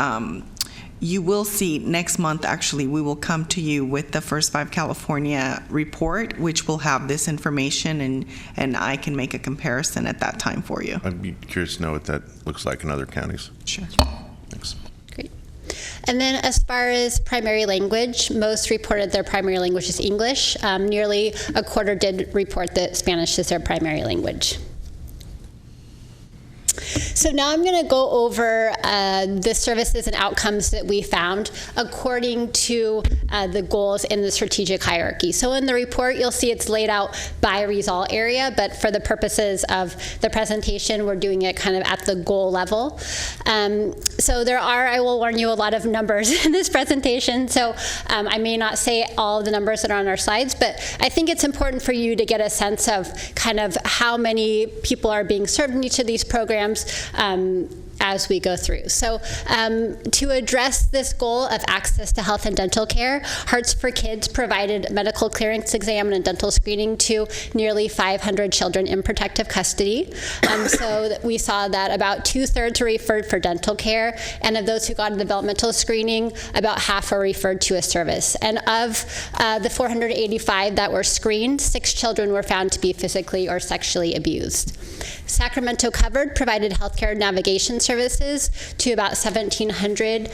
S3: You will see next month, actually, we will come to you with the First 5 California report, which will have this information, and I can make a comparison at that time for you.
S1: I'd be curious to know what that looks like in other counties.
S3: Sure.
S1: Thanks.
S4: Great. And then as far as primary language, most reported their primary language is English. Nearly a quarter did report that Spanish is their primary language. So now I'm going to go over the services and outcomes that we found according to the goals in the strategic hierarchy. So in the report, you'll see it's laid out by result area, but for the purposes of the presentation, we're doing it kind of at the goal level. So there are, I will warn you, a lot of numbers in this presentation, so I may not say all of the numbers that are on our slides, but I think it's important for you to get a sense of kind of how many people are being served in each of these programs as we go through. So to address this goal of access to health and dental care, Hearts for Kids provided medical clearance exam and dental screening to nearly 500 children in protective custody. So we saw that about 2/3 were referred for dental care, and of those who got a developmental screening, about half were referred to a service. And of the 485 that were screened, 6 children were found to be physically or sexually abused. Sacramento Covered provided healthcare navigation services to about 1,700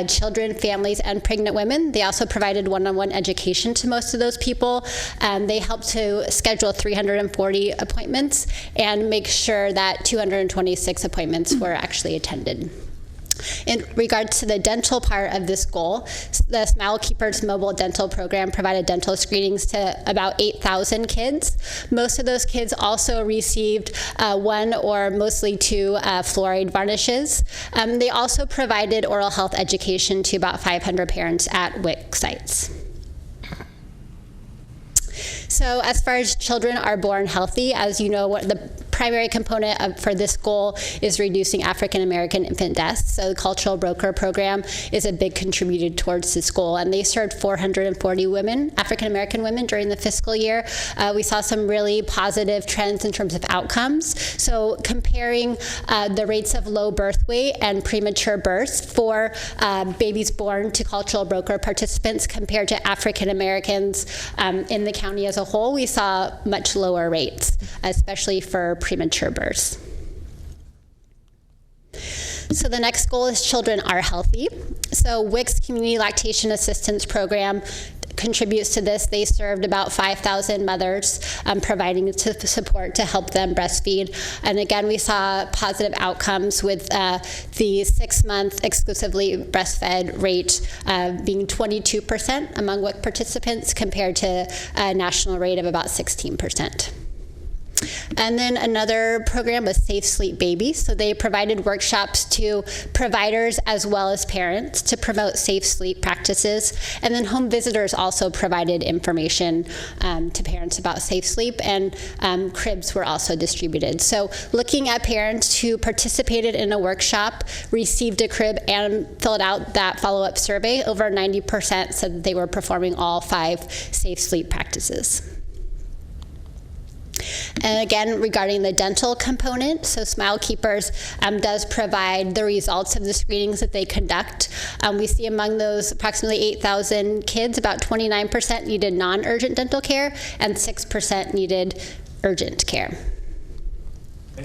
S4: children, families, and pregnant women. They also provided one-on-one education to most of those people. They helped to schedule 340 appointments and make sure that 226 appointments were actually attended. In regards to the dental part of this goal, the Smile Keepers mobile dental program provided dental screenings to about 8,000 kids. Most of those kids also received 1 or mostly 2 fluoride varnishes. They also provided oral health education to about 500 parents at WIC sites. So as far as children are born healthy, as you know, what the primary component for this goal is reducing African American infant deaths. So the Cultural Broker program is a big contributor towards this goal, and they served 440 women, African American women, during the fiscal year. We saw some really positive trends in terms of outcomes. So comparing the rates of low birth weight and premature births for babies born to Cultural Broker participants compared to African Americans in the county as a whole, we saw much lower rates, especially for premature births. So the next goal is children are healthy. So WIC's Community Lactation Assistance Program contributes to this. They served about 5,000 mothers, providing support to help them breastfeed. And again, we saw positive outcomes with the 6-month exclusively breastfed rate being 22% among WIC participants compared to a national rate of about 16%. And then another program was Safe Sleep Baby. So they provided workshops to providers as well as parents to promote safe sleep practices. And then home visitors also provided information to parents about safe sleep, and cribs were also distributed. So looking at parents who participated in a workshop, received a crib, and filled out that follow-up survey, over 90% said that they were performing all 5 safe sleep practices. And again, regarding the dental component, so Smile Keepers does provide the results of the screenings that they conduct. We see among those approximately 8,000 kids, about 29% needed non-urgent dental care and 6% needed urgent care.
S7: May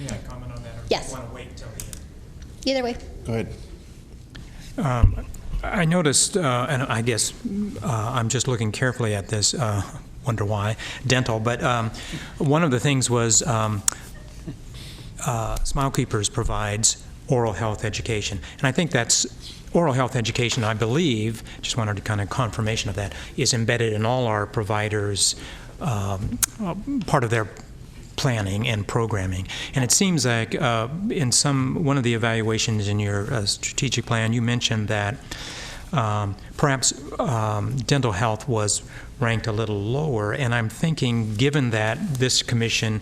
S7: I comment on that? Or
S4: Yes.
S7: Want to wait till the end?
S4: Either way.
S1: Go ahead.
S7: I noticed, and I guess I'm just looking carefully at this, wonder why, dental, but one of the things was Smile Keepers provides oral health education. And I think that's oral health education, I believe, just wanted a kind of confirmation of that, is embedded in all our providers, part of their planning and programming. And it seems like in one of the evaluations in your strategic plan, you mentioned that perhaps dental health was ranked a little lower, and I'm thinking, given that this commission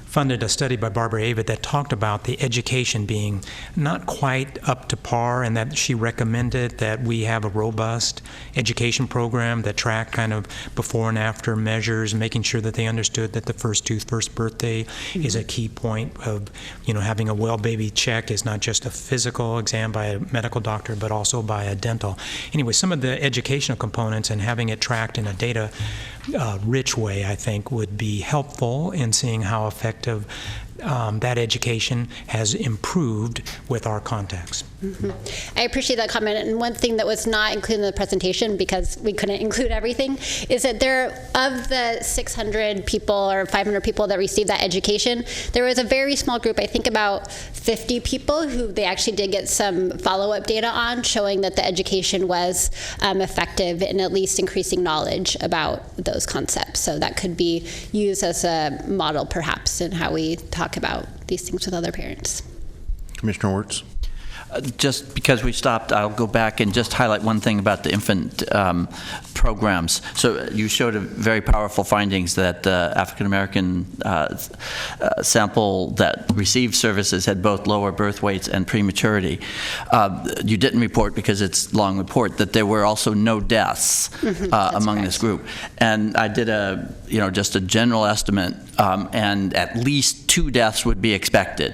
S7: funded a study by Barbara Avid that talked about the education being not quite up to par, and that she recommended that we have a robust education program that tracked kind of before and after measures, making sure that they understood that the first tooth, first birthday is a key point of, having a well baby check is not just a physical exam by a medical doctor, but also by a dental. Anyway, some of the educational components and having it tracked in a data rich way, I think, would be helpful in seeing how effective that education has improved with our contacts.
S4: Mm-hmm. I appreciate that comment. And one thing that was not included in the presentation, because we couldn't include everything, is that of the 600 people or 500 people that received that education, there was a very small group, I think about 50 people, who they actually did get some follow-up data on, showing that the education was effective in at least increasing knowledge about those concepts. So that could be used as a model, perhaps, in how we talk about these things with other parents.
S1: Commissioner Wirtz.
S21: Just because we stopped, I'll go back and just highlight one thing about the infant programs. So you showed a very powerful findings that the African American sample that received services had both lower birth weights and prematurity. You didn't report, because it's long report, that there were also no deaths among this group. And I did just a general estimate, and at least 2 deaths would be expected.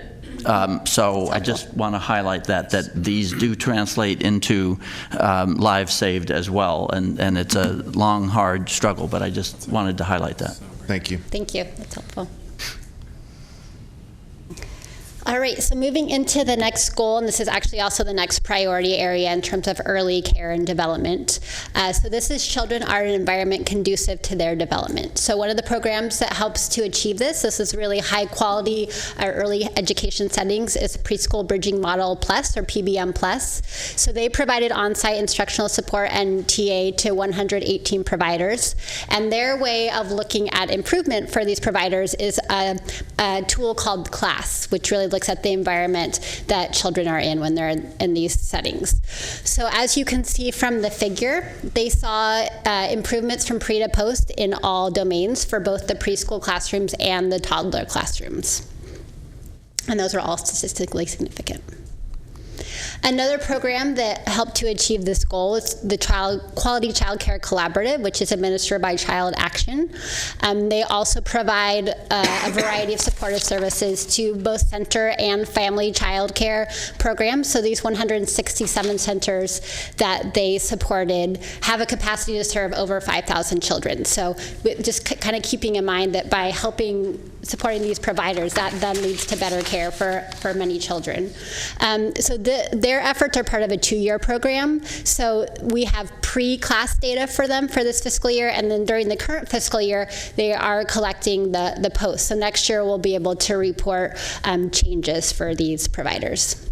S21: So I just want to highlight that these do translate into lives saved as well, and it's a long, hard struggle, but I just wanted to highlight that.
S1: Thank you.
S4: Thank you. That's helpful. All right, so moving into the next goal, and this is actually also the next priority area in terms of early care and development. So this is children are in an environment conducive to their development. So one of the programs that helps to achieve this is really high quality early education settings, is Preschool Bridging Model Plus, or PBM Plus. So they provided on-site instructional support and TA to 118 providers. And their way of looking at improvement for these providers is a tool called CLASS, which really looks at the environment that children are in when they're in these settings. So as you can see from the figure, they saw improvements from pre to post in all domains for both the preschool classrooms and the toddler classrooms. And those are all statistically significant. Another program that helped to achieve this goal is the Quality Child Care Collaborative, which is administered by Child Action. They also provide a variety of supportive services to both center and family child care programs. So these 167 centers that they supported have a capacity to serve over 5,000 children. So just kind of keeping in mind that by helping supporting these providers, that then leads to better care for many children. So their efforts are part of a 2-year program. So we have pre-class data for them for this fiscal year, and then during the current fiscal year, they are collecting the post. So next year, we'll be able to report changes for these providers.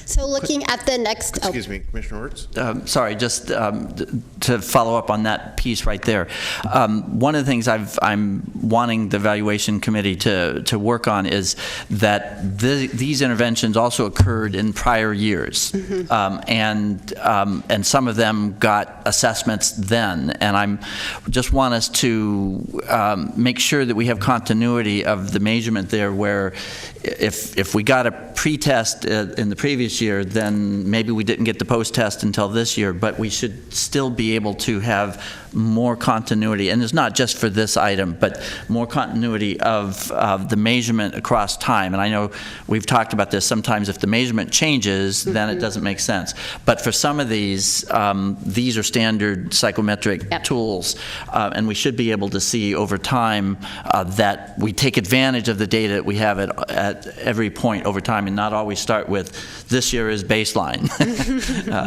S4: So looking at the next...
S1: Excuse me, Commissioner Wirtz?
S21: Sorry, just to follow up on that piece right there. One of the things I'm wanting the evaluation committee to work on is that these interventions also occurred in prior years. And some of them got assessments then. And I just want us to make sure that we have continuity of the measurement there, where if we got a pre-test in the previous year, then maybe we didn't get the post-test until this year, but we should still be able to have more continuity, and it's not just for this item, but more continuity of the measurement across time. And I know we've talked about this, sometimes if the measurement changes, then it doesn't make sense. But for some of these are standard psychometric tools, and we should be able to see over time that we take advantage of the data that we have at every point over time, and not always start with this year is baseline.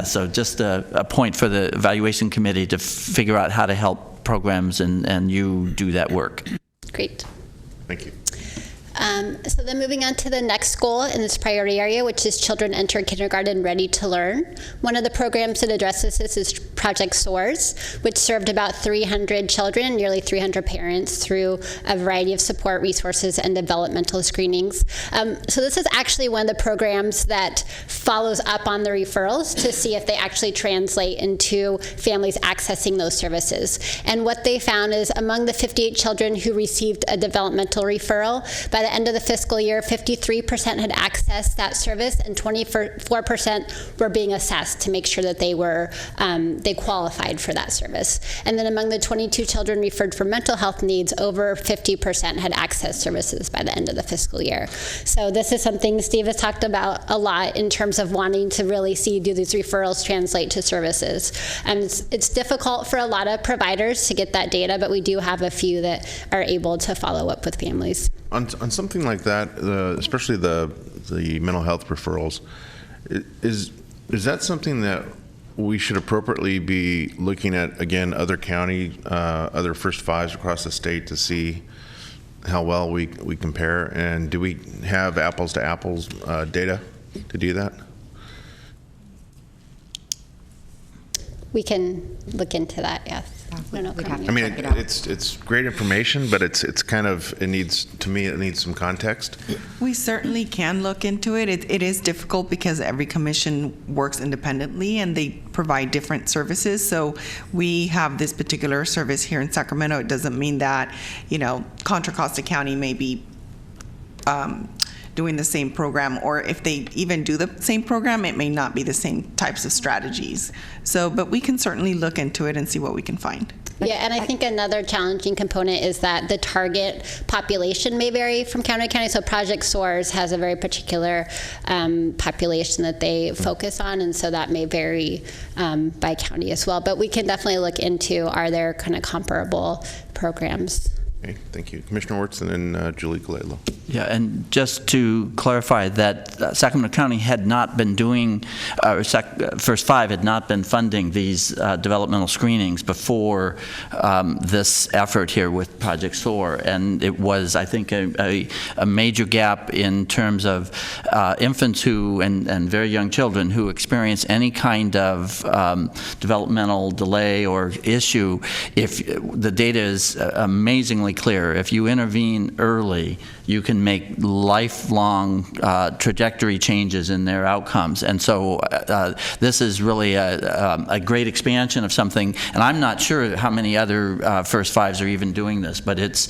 S21: So just a point for the evaluation committee to figure out how to help programs, and you do that work.
S4: Great.
S1: Thank you.
S4: So then moving on to the next goal in this priority area, which is children enter kindergarten ready to learn. One of the programs that addresses this is Project SOARS, which served about 300 children and nearly 300 parents through a variety of support resources and developmental screenings. So this is actually one of the programs that follows up on the referrals to see if they actually translate into families accessing those services. And what they found is among the 58 children who received a developmental referral, by the end of the fiscal year, 53% had accessed that service, and 24% were being assessed to make sure that they qualified for that service. And then among the 22 children referred for mental health needs, over 50% had accessed services by the end of the fiscal year. So this is something Steve has talked about a lot in terms of wanting to really see, do these referrals translate to services? And it's difficult for a lot of providers to get that data, but we do have a few that are able to follow up with families.
S1: On something like that, especially the mental health referrals, is that something that we should appropriately be looking at, again, other county, other first fives across the state to see how well we compare? And do we have apples to apples data to do that?
S4: We can look into that, yes.
S1: I mean, it's great information, but it needs some context.
S3: We certainly can look into it. It is difficult because every commission works independently and they provide different services. So we have this particular service here in Sacramento. It doesn't mean that, Contra Costa County may be doing the same program, or if they even do the same program, it may not be the same types of strategies. So, but we can certainly look into it and see what we can find.
S4: Yeah, and I think another challenging component is that the target population may vary from county to county. So Project SOARS has a very particular population that they focus on, and so that may vary by county as well. But we can definitely look into, are there kind of comparable programs?
S1: Okay, thank you. Commissioner Wirtz, and then Julie Colello.
S21: Yeah, and just to clarify that Sacramento County had not been doing, First Five had not been funding these developmental screenings before this effort here with Project SOAR. And it was, I think, a major gap in terms of infants and very young children who experience any kind of developmental delay or issue. If the data is amazingly clear, if you intervene early, you can make lifelong trajectory changes in their outcomes. And so this is really a great expansion of something, and I'm not sure how many other First Fives are even doing this, but it's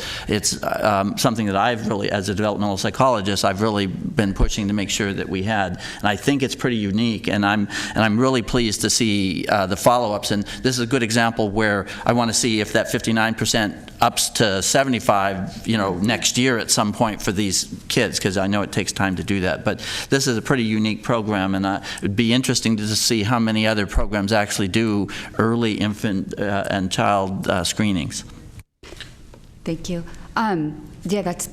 S21: something that I've really, as a developmental psychologist, I've really been pushing to make sure that we had, and I think it's pretty unique, and I'm really pleased to see the follow-ups. And this is a good example where I want to see if that 59% ups to 75, next year at some point for these kids, because I know it takes time to do that. But this is a pretty unique program, and it would be interesting to see how many other programs actually do early infant and child screenings.
S6: Thank you. Yeah, that's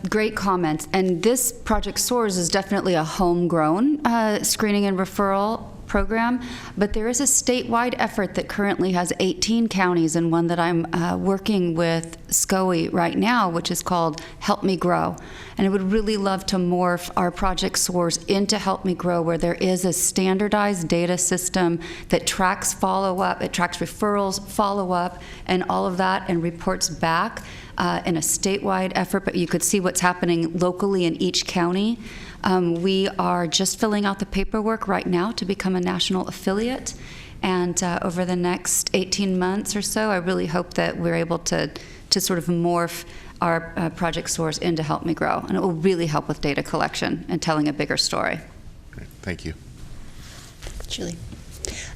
S6: great comments. And this Project SOARS is definitely a homegrown screening and referral program, but there is a statewide effort that currently has 18 counties, and one that I'm working with SCOE right now, which is called Help Me Grow. And I would really love to morph our Project SOARS into Help Me Grow, where there is a standardized data system that tracks follow-up, it tracks referrals, follow-up, and all of that, and reports back in a statewide effort, but you could see what's happening locally in each county. We are just filling out the paperwork right now to become a national affiliate, and over the next 18 months or so, I really hope that we're able to sort of morph our Project SOARS into Help Me Grow, and it will really help with data collection and telling a bigger story.
S1: Thank you.
S4: Julie.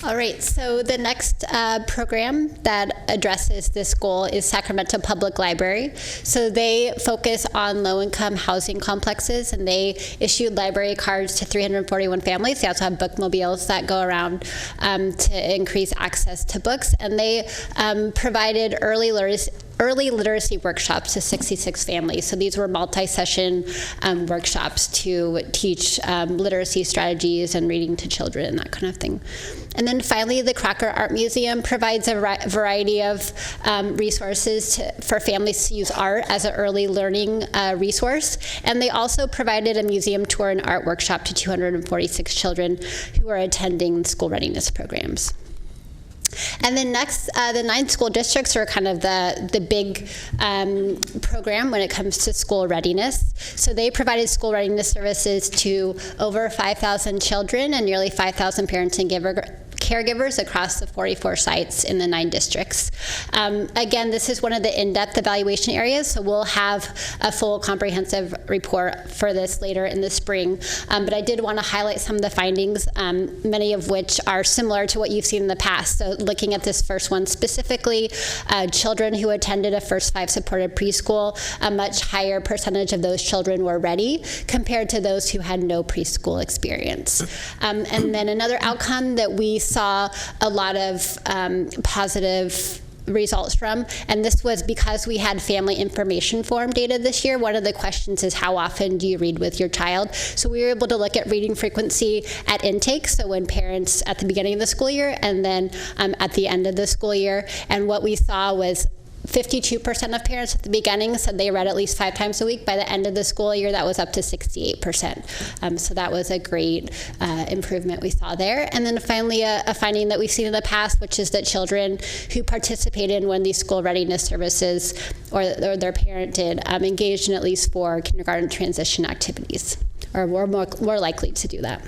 S4: All right, so the next program that addresses this goal is Sacramento Public Library. So they focus on low-income housing complexes, and they issued library cards to 341 families. They also have bookmobiles that go around to increase access to books, and they provided early literacy workshops to 66 families. So these were multi-session workshops to teach literacy strategies and reading to children and that kind of thing. And then finally, the Crocker Art Museum provides a variety of resources for families to use art as an early learning resource. And they also provided a museum tour and art workshop to 246 children who are attending school readiness programs. And then next, the 9 school districts are kind of the big program when it comes to school readiness. So they provided school readiness services to over 5,000 children and nearly 5,000 parents and caregivers across the 44 sites in the 9 districts. Again, this is one of the in-depth evaluation areas, so we'll have a full comprehensive report for this later in the spring. But I did want to highlight some of the findings, many of which are similar to what you've seen in the past. So looking at this first one specifically, children who attended a First 5 supported preschool, a much higher percentage of those children were ready compared to those who had no preschool experience. And then another outcome that we saw a lot of positive results from, and this was because we had family information form data this year. One of the questions is, how often do you read with your child? So we were able to look at reading frequency at intake, so when parents at the beginning of the school year and then at the end of the school year, and what we saw was 52% of parents at the beginning said they read at least 5 times a week. By the end of the school year, that was up to 68%. So that was a great improvement we saw there. And then finally, a finding that we've seen in the past, which is that children who participated in one of these school readiness services or their parent did engaged in at least 4 kindergarten transition activities, or were more likely to do that.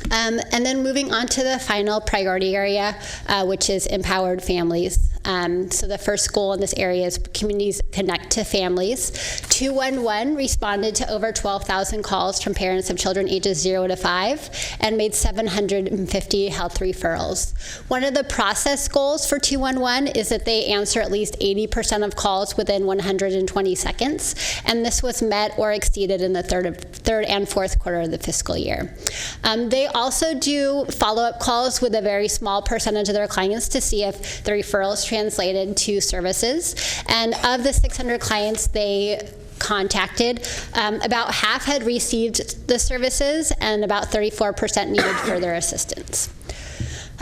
S4: And then moving on to the final priority area, which is empowered families. So the first goal in this area is communities connect to families. 211 responded to over 12,000 calls from parents of children ages 0 to 5 and made 750 health referrals. One of the process goals for 211 is that they answer at least 80% of calls within 120 seconds, and this was met or exceeded in the third and fourth quarter of the fiscal year. They also do follow-up calls with a very small percentage of their clients to see if the referrals translated to services. And of the 600 clients they contacted, about half had received the services and about 34% needed further assistance.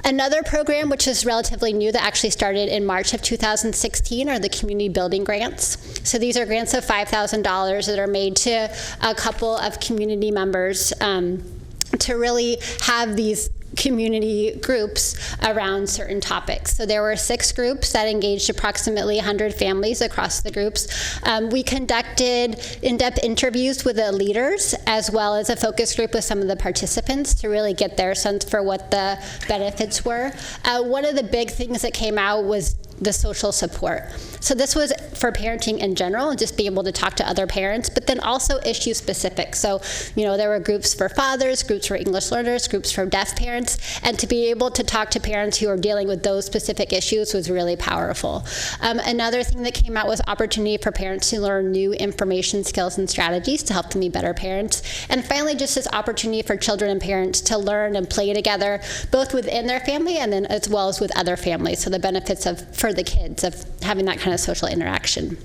S4: Another program, which is relatively new, that actually started in March of 2016, are the community building grants. So these are grants of $5,000 that are made to a couple of community members to really have these community groups around certain topics. So there were 6 groups that engaged approximately 100 families across the groups. We conducted in-depth interviews with the leaders as well as a focus group with some of the participants to really get their sense for what the benefits were. One of the big things that came out was the social support. So this was for parenting in general and just being able to talk to other parents, but then also issue specific. So, there were groups for fathers, groups for English learners, groups for deaf parents, and to be able to talk to parents who are dealing with those specific issues was really powerful. Another thing that came out was opportunity for parents to learn new information skills and strategies to help them be better parents. And finally, just this opportunity for children and parents to learn and play together, both within their family and then as well as with other families. So the benefits of for the kids of having that kind of social interaction.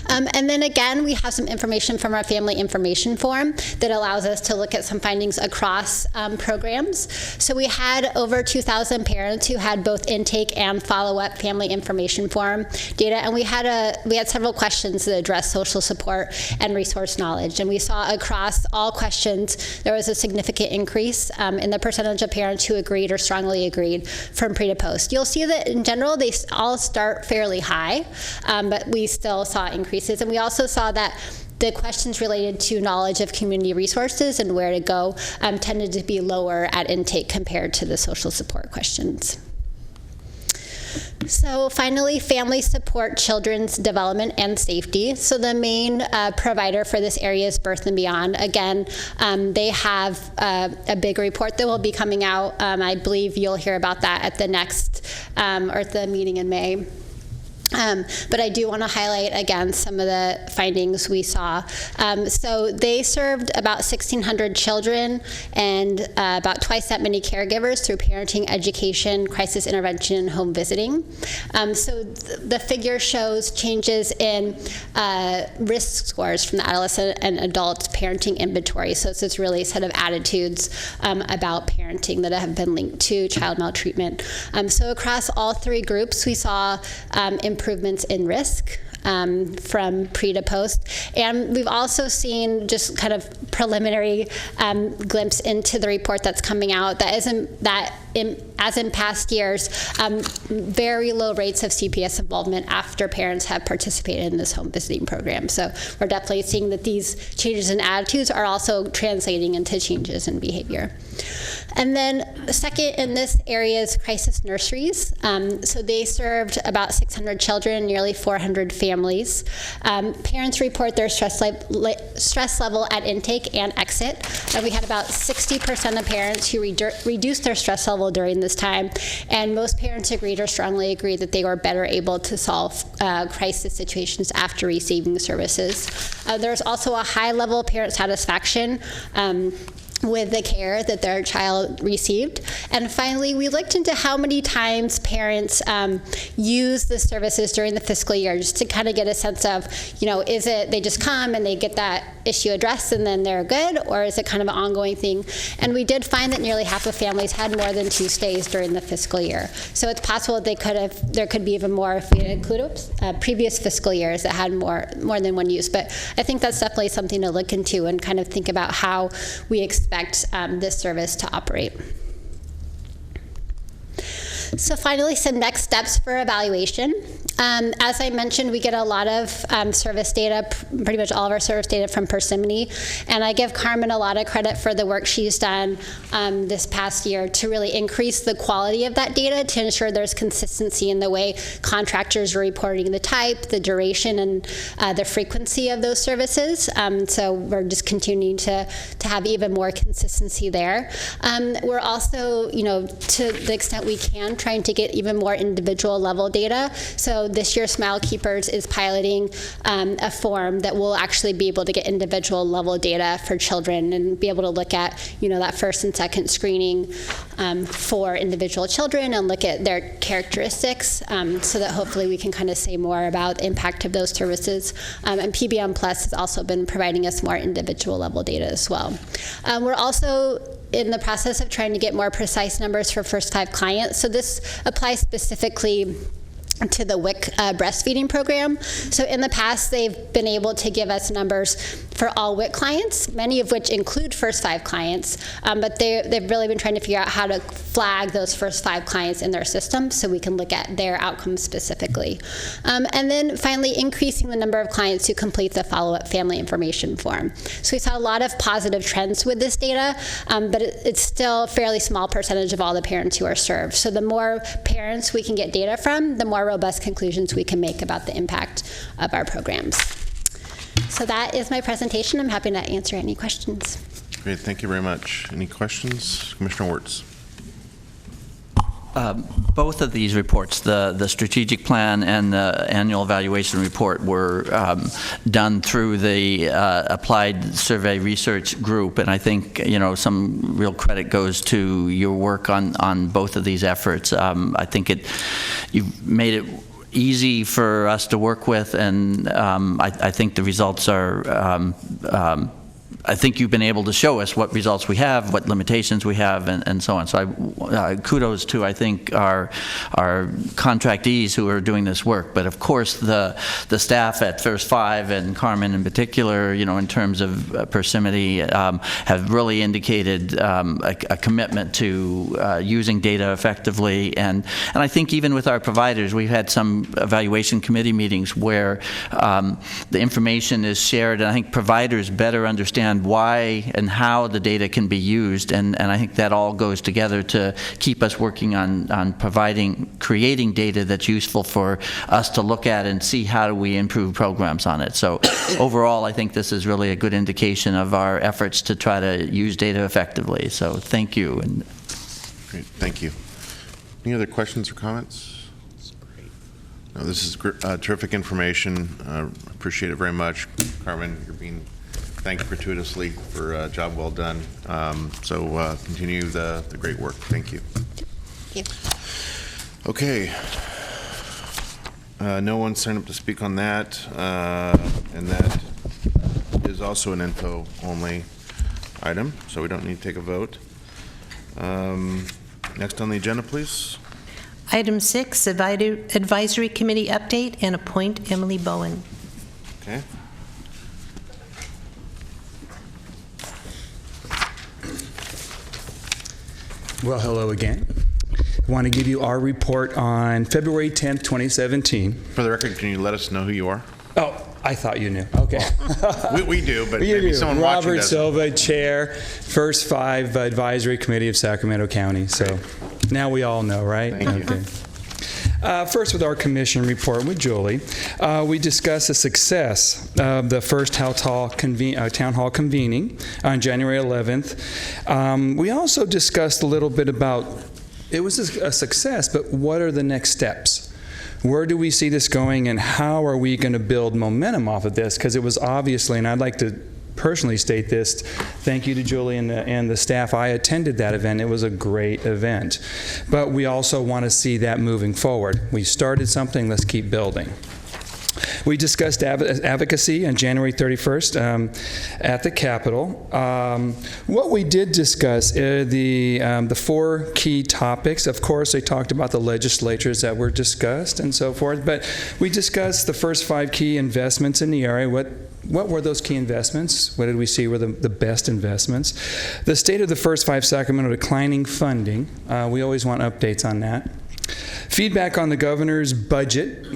S4: And then again, we have some information from our family information form that allows us to look at some findings across programs. So we had over 2,000 parents who had both intake and follow-up family information form data, and we had several questions that addressed social support and resource knowledge. And we saw across all questions there was a significant increase in the percentage of parents who agreed or strongly agreed from pre to post. You'll see that in general they all start fairly high, but we still saw increases. And we also saw that the questions related to knowledge of community resources and where to go tended to be lower at intake compared to the social support questions. So finally, family support, children's development and safety. So the main provider for this area is Birth and Beyond. Again, they have a big report that will be coming out. I believe you'll hear about that at the next, or at the meeting in May. But I do want to highlight again some of the findings we saw. So they served about 1,600 children and about twice that many caregivers through parenting, education, crisis intervention, and home visiting. So the figure shows changes in risk scores from the adolescent and adult parenting inventory. So it's this really set of attitudes about parenting that have been linked to child maltreatment. So across all three groups, we saw improvements in risk from pre to post. And we've also seen just kind of preliminary glimpse into the report that's coming out that as in past years, very low rates of CPS involvement after parents have participated in this home visiting program. So we're definitely seeing that these changes in attitudes are also translating into changes in behavior. And then second in this area is crisis nurseries. So they served about 600 children, nearly 400 families. Parents report their stress level at intake and exit. And we had about 60% of parents who reduced their stress level during this time. And most parents agreed or strongly agreed that they were better able to solve crisis situations after receiving services. There's also a high level of parent satisfaction with the care that their child received. And finally, we looked into how many times parents use the services during the fiscal year, just to kind of get a sense of, is it they just come and they get that issue addressed and then they're good, or is it kind of an ongoing thing? And we did find that nearly half of families had more than 2 stays during the fiscal year. So it's possible there could be even more if we include previous fiscal years that had more than one use. But I think that's definitely something to look into and kind of think about how we expect this service to operate. So finally, some next steps for evaluation. As I mentioned, we get a lot of service data, pretty much all of our service data from Persimmon, and I give Carmen a lot of credit for the work she's done this past year to really increase the quality of that data to ensure there's consistency in the way contractors are reporting the type, the duration, and the frequency of those services. So we're just continuing to have even more consistency there. We're also, to the extent we can, trying to get even more individual level data. So this year, Smile Keepers is piloting a form that will actually be able to get individual level data for children and be able to look at, that first and second screening for individual children and look at their characteristics so that hopefully we can kind of say more about the impact of those services. And PBM Plus has also been providing us more individual level data as well. We're also in the process of trying to get more precise numbers for first 5 clients. So this applies specifically to the WIC breastfeeding program. So in the past, they've been able to give us numbers for all WIC clients, many of which include first 5 clients, but they've really been trying to figure out how to flag those first 5 clients in their system so we can look at their outcomes specifically. And then finally, increasing the number of clients who complete the follow-up family information form. So we saw a lot of positive trends with this data, but it's still a fairly small percentage of all the parents who are served. So the more parents we can get data from, the more robust conclusions we can make about the impact of our programs. So that is my presentation. I'm happy to answer any questions.
S1: Great, thank you very much. Any questions? Commissioner Wirtz.
S21: Both of these reports, the strategic plan and the annual evaluation report, were done through the Applied Survey Research Group, and I think some real credit goes to your work on both of these efforts. I think you've made it easy for us to work with, and I think the results are. I think you've been able to show us what results we have, what limitations we have, and so on. So kudos to, I think, our contractees who are doing this work. But of course, the staff at First Five and Carmen in particular, in terms of Persimmity, have really indicated a commitment to using data effectively. And I think even with our providers, we've had some evaluation committee meetings where the information is shared, and I think providers better understand why and how the data can be used, and I think that all goes together to keep us working on creating data that's useful for us to look at and see how do we improve programs on it. So overall, I think this is really a good indication of our efforts to try to use data effectively. So thank you.
S1: Great, thank you. Any other questions or comments? No, this is terrific information. Appreciate it very much. Carmen, you're being thanked gratuitously for a job well done. So continue the great work. Thank you.
S4: Thank you.
S1: Okay. No one signed up to speak on that, and that is also an info-only item, so we don't need to take a vote. Next on the agenda, please.
S2: Item 6, Advisory Committee update and appoint Emily Bowen.
S1: Okay.
S11: Well, hello again. I want to give you our report on February 10th, 2017.
S1: For the record, can you let us know who you are?
S11: Oh, I thought you knew. Okay.
S1: we do, but
S11: you
S1: maybe
S11: do.
S1: someone watching
S11: Robert
S1: doesn't.
S11: Silva, Chair, First Five Advisory Committee of Sacramento County. So now we all know, right?
S1: Thank you.
S11: First, with our commission report with Julie, we discussed the success of the first town hall convening on January 11th. We also discussed a little bit about, it was a success, but what are the next steps? Where do we see this going, and how are we going to build momentum off of this? Because it was obviously, and I'd like to personally state this, thank you to Julie and the staff. I attended that event. It was a great event. But we also want to see that moving forward. We started something, let's keep building. We discussed advocacy on January 31st at the Capitol. What we did discuss the 4 key topics. Of course, they talked about the legislatures that were discussed and so forth, but we discussed the first 5 key investments in the area. What were those key investments? What did we see were the best investments? The state of the First Five Sacramento declining funding. We always want updates on that. Feedback on the governor's budget,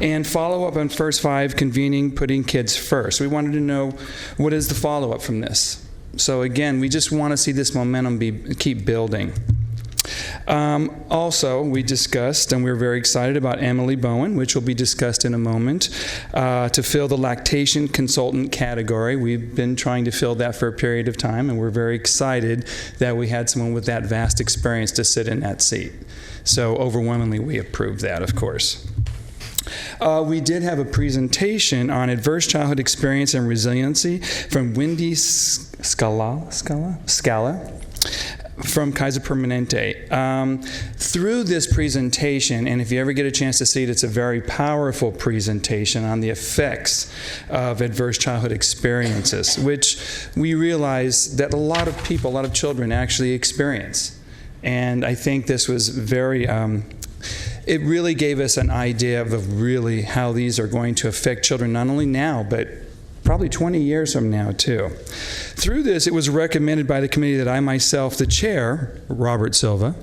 S11: and follow-up on First Five convening putting kids first. We wanted to know, what is the follow-up from this? So again, we just want to see this momentum keep building. Also, we discussed, and we're very excited about Emily Bowen, which will be discussed in a moment, to fill the lactation consultant category. We've been trying to fill that for a period of time, and we're very excited that we had someone with that vast experience to sit in that seat. So overwhelmingly, we approved that, of course. We did have a presentation on adverse childhood experience and resiliency from Wendy Scala from Kaiser Permanente. Through this presentation, and if you ever get a chance to see it, it's a very powerful presentation on the effects of adverse childhood experiences, which we realize that a lot of people, a lot of children actually experience. And I think this was very, it really gave us an idea of really how these are going to affect children, not only now, but probably 20 years from now, too. Through this, it was recommended by the committee that I myself, the chair, Robert Silva,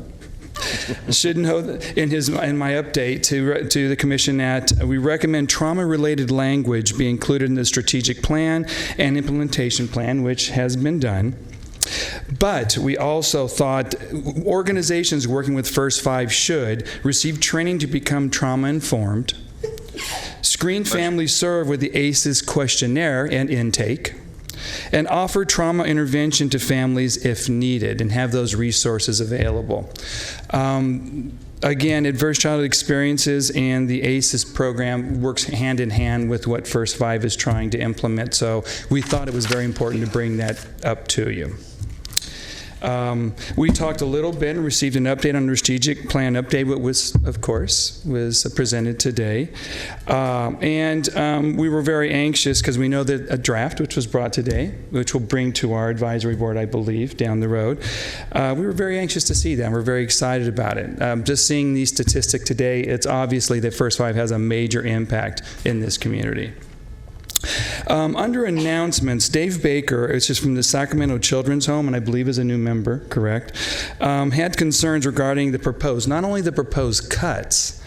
S11: should know in my update to the commission that we recommend trauma-related language be included in the strategic plan and implementation plan, which has been done. But we also thought organizations working with First Five should receive training to become trauma-informed, screen families served with the ACEs questionnaire and intake, and offer trauma intervention to families if needed and have those resources available. Again, Adverse Childhood Experiences and the ACES program works hand in hand with what First Five is trying to implement, so we thought it was very important to bring that up to you. We talked a little bit and received an update on the strategic plan update, what was, of course, was presented today. We were very anxious because we know that a draft, which was brought today, which we'll bring to our advisory board, I believe, down the road. We were very anxious to see that. We're very excited about it. Just seeing these statistics today, it's obviously that First Five has a major impact in this community. Under announcements, Dave Baker, it's just from the Sacramento Children's Home, and I believe is a new member, correct, had concerns regarding the proposed, not only the proposed cuts,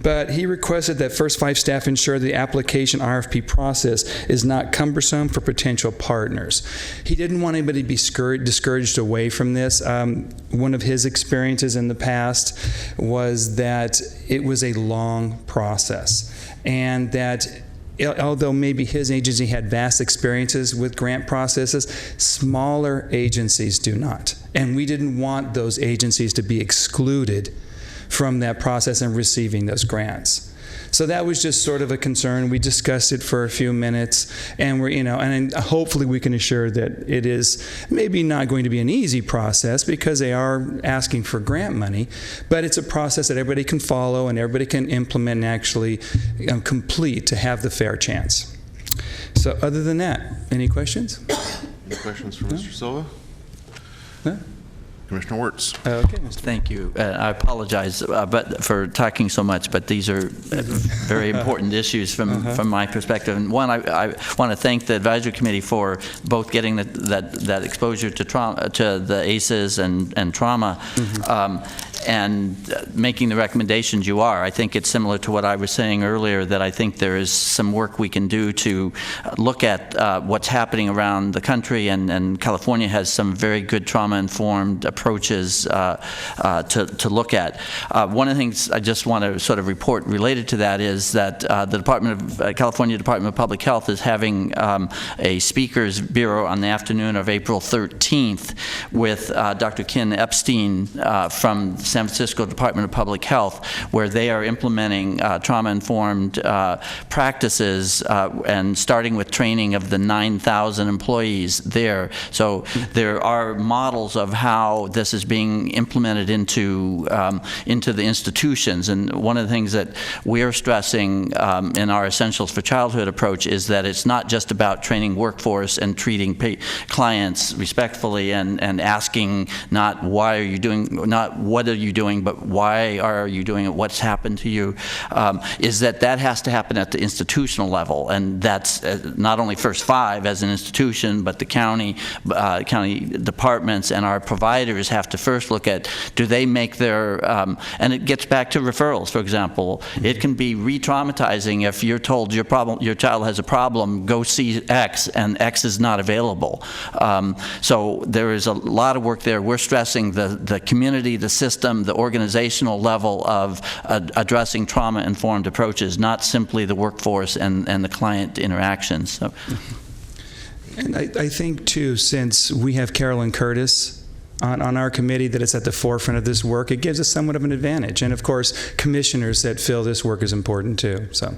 S11: but he requested that First Five staff ensure the application RFP process is not cumbersome for potential partners. He didn't want anybody to be discouraged away from this. One of his experiences in the past was that it was a long process, and that although maybe his agency had vast experiences with grant processes, smaller agencies do not. And we didn't want those agencies to be excluded from that process and receiving those grants. So that was just sort of a concern. We discussed it for a few minutes, and and hopefully we can assure that it is maybe not going to be an easy process because they are asking for grant money, but it's a process that everybody can follow and everybody can implement and actually complete to have the fair chance. So other than that, any questions?
S1: Any questions for Mr. Silva?
S11: No?
S1: Commissioner Wirtz.
S21: Okay. Thank you. I apologize for talking so much, but these are very important issues from my perspective. And one, I want to thank the advisory committee for both getting that exposure to trauma, to the ACEs and trauma, and making the recommendations you are. I think it's similar to what I was saying earlier, that I think there is some work we can do to look at what's happening around the country, and California has some very good trauma-informed approaches to look at. One of the things I just want to sort of report related to that is that the California Department of Public Health is having a speakers bureau on the afternoon of April 13th with Dr. Ken Epstein from San Francisco Department of Public Health, where they are implementing trauma-informed practices and starting with training of the 9,000 employees there. So there are models of how this is being implemented into the institutions. And one of the things that we're stressing in our Essentials for Childhood approach is that it's not just about training workforce and treating clients respectfully and asking not why are you doing, not what are you doing, but why are you doing it, what's happened to you, is that has to happen at the institutional level. And that's not only First Five as an institution, but the county departments and our providers have to first look at, do they make their, and it gets back to referrals, for example. It can be re-traumatizing if you're told your child has a problem, go see X, and X is not available. So there is a lot of work there. We're stressing the community, the system, the organizational level of addressing trauma-informed approaches, not simply the workforce and the client interactions. So.
S11: And I think, too, since we have Carolyn Curtis on our committee that is at the forefront of this work, it gives us somewhat of an advantage. And, of course, commissioners that feel this work is important, too. So,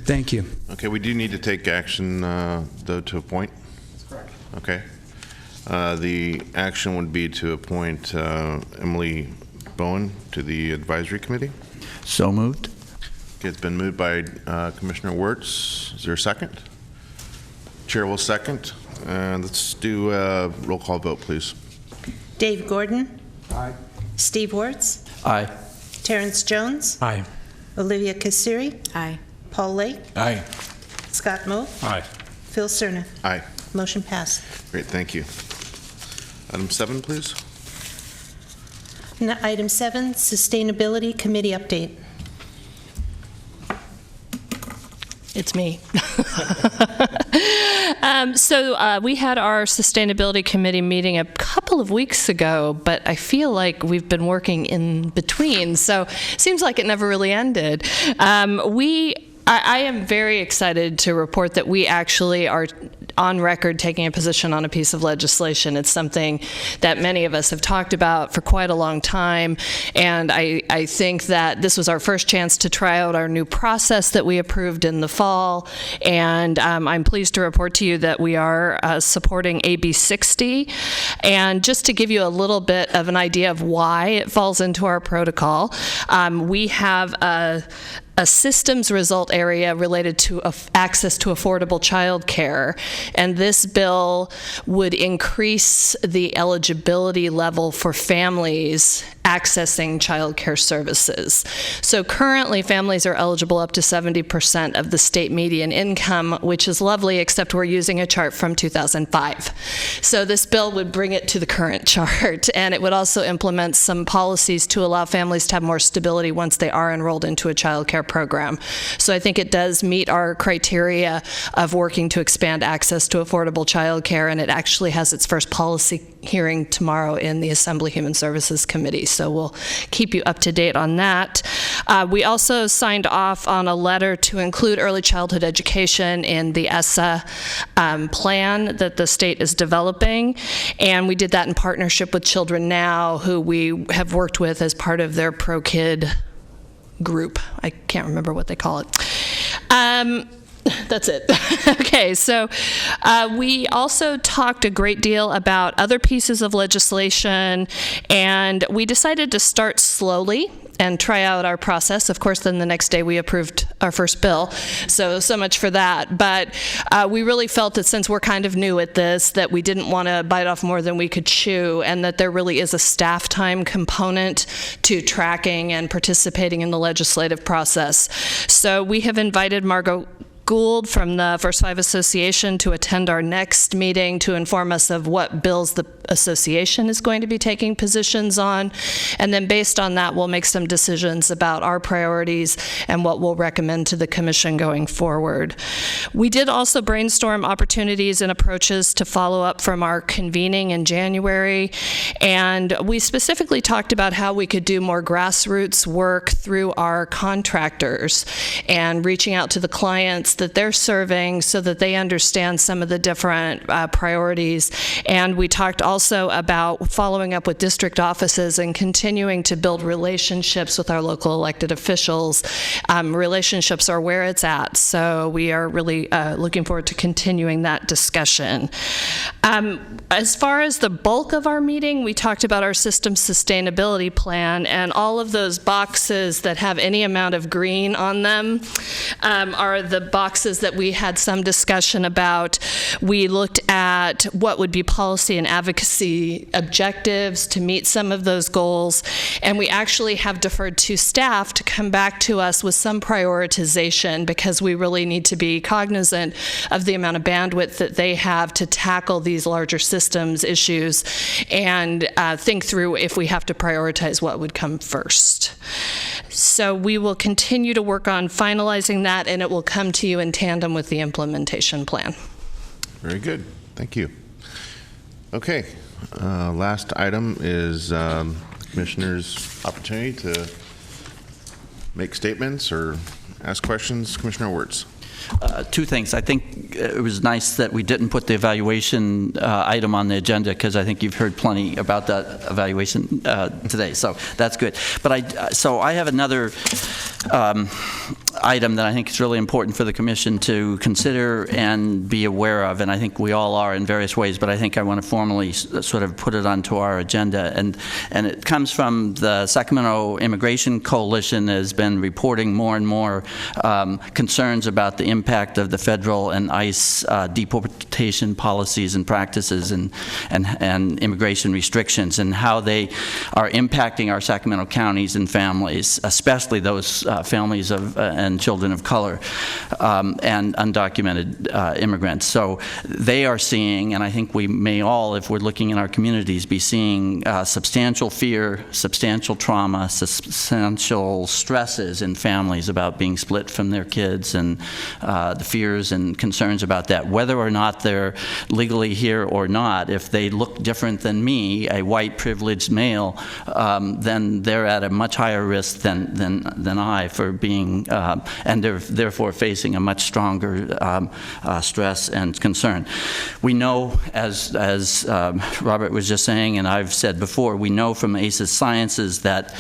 S11: thank you.
S1: Okay, we do need to take action, though, to appoint.
S11: That's correct.
S1: Okay. The action would be to appoint Emily Bowen to the advisory committee.
S21: So moved.
S1: Okay, it's been moved by Commissioner Wirtz. Is there a second? Chair will second. And let's do a roll call vote, please.
S2: Dave Gordon.
S11: Aye.
S2: Steve Wirtz.
S21: Aye.
S2: Terrence Jones.
S7: Aye.
S2: Olivia Kassiri.
S10: Aye.
S2: Paul Lake.
S19: Aye.
S2: Scott Moe.
S19: Aye.
S2: Phil Cerna.
S1: Aye.
S2: Motion passed.
S1: Great, thank you. Item 7, please.
S2: Item 7, Sustainability Committee update.
S12: It's me. So we had our Sustainability Committee meeting a couple of weeks ago, but I feel like we've been working in between, so it seems like it never really ended. We I am very excited to report that we actually are on record taking a position on a piece of legislation. It's something that many of us have talked about for quite a long time, and I think that this was our first chance to try out our new process that we approved in the fall, and I'm pleased to report to you that we are supporting AB 60. And just to give you a little bit of an idea of why it falls into our protocol, we have a systems result area related to access to affordable child care, and this bill would increase the eligibility level for families accessing child care services. So currently families are eligible up to 70% of the state median income, which is lovely, except we're using a chart from 2005. So this bill would bring it to the current chart, and it would also implement some policies to allow families to have more stability once they are enrolled into a child care program. So I think it does meet our criteria of working to expand access to affordable child care, and it actually has its first policy hearing tomorrow in the Assembly Human Services Committee. So we'll keep you up to date on that. We also signed off on a letter to include early childhood education in the ESSA plan that the state is developing, and we did that in partnership with Children Now, who we have worked with as part of their Pro-Kid group. I can't remember what they call it. That's it. Okay, so we also talked a great deal about other pieces of legislation, and we decided to start slowly and try out our process. Of course, then the next day we approved our first bill, so much for that. But we really felt that since we're kind of new at this, that we didn't want to bite off more than we could chew, and that there really is a staff time component to tracking and participating in the legislative process. So we have invited Margot Gould from the First Five Association to attend our next meeting to inform us of what bills the association is going to be taking positions on, and then based on that we'll make some decisions about our priorities and what we'll recommend to the commission going forward. We did also brainstorm opportunities and approaches to follow up from our convening in January, and we specifically talked about how we could do more grassroots work through our contractors and reaching out to the clients that they're serving so that they understand some of the different priorities. And we talked also about following up with district offices and continuing to build relationships with our local elected officials. Relationships are where it's at, so we are really looking forward to continuing that discussion. As far as the bulk of our meeting, we talked about our system sustainability plan, and all of those boxes that have any amount of green on them are the boxes that we had some discussion about. We looked at what would be policy and advocacy objectives to meet some of those goals, and we actually have deferred to staff to come back to us with some prioritization, because we really need to be cognizant of the amount of bandwidth that they have to tackle these larger systems issues and think through if we have to prioritize what would come first. So we will continue to work on finalizing that, and it will come to you in tandem with the implementation plan.
S1: Very good. Thank you. Okay. Last item is Commissioner's opportunity to make statements or ask questions. Commissioner Wirtz.
S21: Two things. I think it was nice that we didn't put the evaluation item on the agenda, because I think you've heard plenty about that evaluation today, so that's good. But I have another item that I think is really important for the Commission to consider and be aware of, and I think we all are in various ways, but I think I want to formally sort of put it onto our agenda. And it comes from the Sacramento Immigration Coalition has been reporting more and more concerns about the impact of the federal and ICE deportation policies and practices and immigration restrictions, and how they are impacting our Sacramento counties and families, especially those families of and children of color and undocumented immigrants. So they are seeing, and I think we may all, if we're looking in our communities, be seeing substantial fear, substantial trauma, substantial stresses in families about being split from their kids, and the fears and concerns about that, whether or not they're legally here or not, if they look different than me, a white privileged male, then they're at a much higher risk than I for being, and they're therefore facing a much stronger stress and concern. We know, as Robert was just saying, and I've said before, we know from ACES Sciences that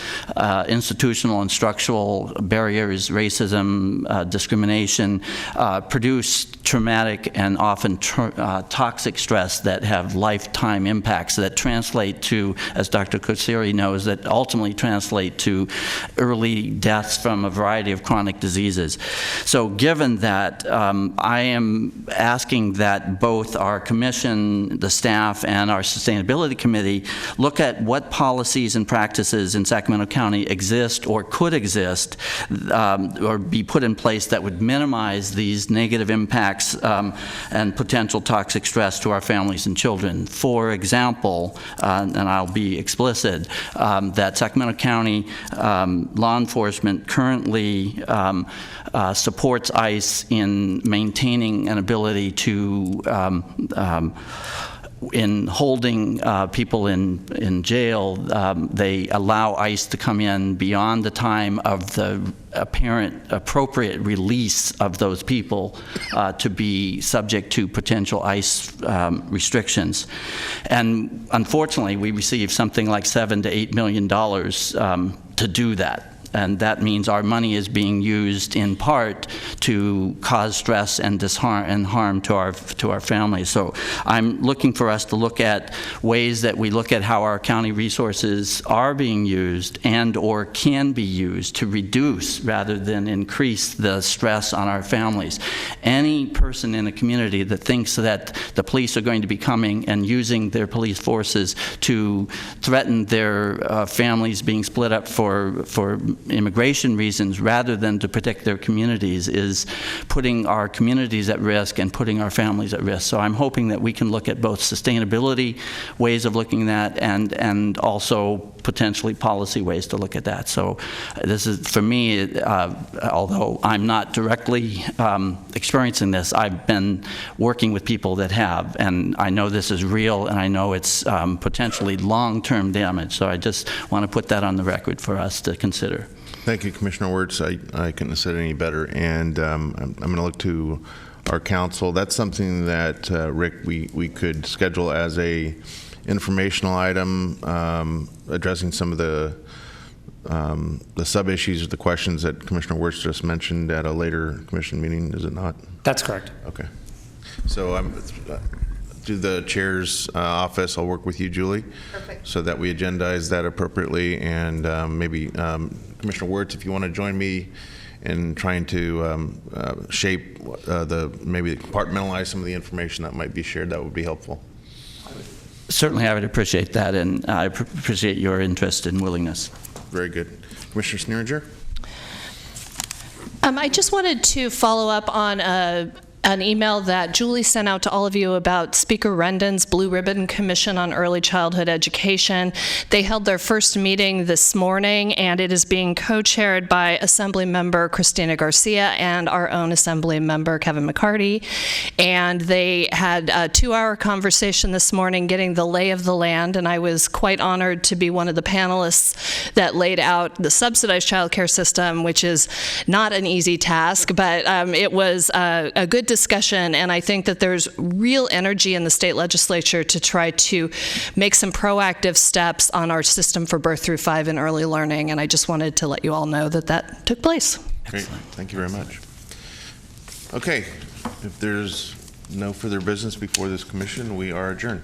S21: institutional and structural barriers, racism, discrimination, produce traumatic and often toxic stress that have lifetime impacts that translate to, as Dr. Kosseri knows, that ultimately translate to early deaths from a variety of chronic diseases. So given that, I am asking that both our commission, the staff, and our sustainability committee look at what policies and practices in Sacramento County exist or could exist or be put in place that would minimize these negative impacts and potential toxic stress to our families and children. For example, and I'll be explicit, that Sacramento County law enforcement currently supports ICE in maintaining an ability to in holding people in jail. They allow ICE to come in beyond the time of the appropriate release of those people to be subject to potential ICE restrictions. And unfortunately, we receive something like $7 to $8 million to do that. And that means our money is being used in part to cause stress and harm to our families. So I'm looking for us to look at ways that we look at how our county resources are being used and or can be used to reduce rather than increase the stress on our families. Any person in a community that thinks that the police are going to be coming and using their police forces to threaten their families being split up for immigration reasons rather than to protect their communities is putting our communities at risk and putting our families at risk. So I'm hoping that we can look at both sustainability ways of looking at that and also potentially policy ways to look at that. So this is, for me, although I'm not directly experiencing this, I've been working with people that have, and I know this is real, and I know it's potentially long-term damage. So I just want to put that on the record for us to consider.
S1: Thank you, Commissioner Wirtz. I couldn't have said it any better. And I'm going to look to our council. That's something that, Rick, we could schedule as a informational item addressing some of the sub-issues or the questions that Commissioner Wirtz just mentioned at a later commission meeting, is it not?
S8: That's correct.
S1: Okay. So through the chair's office, I'll work with you, Julie. Perfect. So that we agendize that appropriately, and maybe Commissioner Wirtz, if you want to join me in trying to shape maybe compartmentalize some of the information that might be shared, that would be helpful.
S21: Certainly, I would appreciate that, and I appreciate your interest and willingness.
S1: Very good. Commissioner Sneeringer?
S12: I just wanted to follow up on an email that Julie sent out to all of you about Speaker Rendon's Blue Ribbon Commission on Early Childhood Education. They held their first meeting this morning, and it is being co-chaired by Assembly Member Christina Garcia and our own Assembly Member Kevin McCarty. And they had a 2-hour conversation this morning getting the lay of the land, and I was quite honored to be one of the panelists that laid out the subsidized child care system, which is not an easy task, but it was a good discussion, and I think that there's real energy in the state legislature to try to make some proactive steps on our system for birth through 5 and early learning, and I just wanted to let you all know that that took place.
S1: Great. Thank you very much. Okay. If there's no further business before this commission, we are adjourned.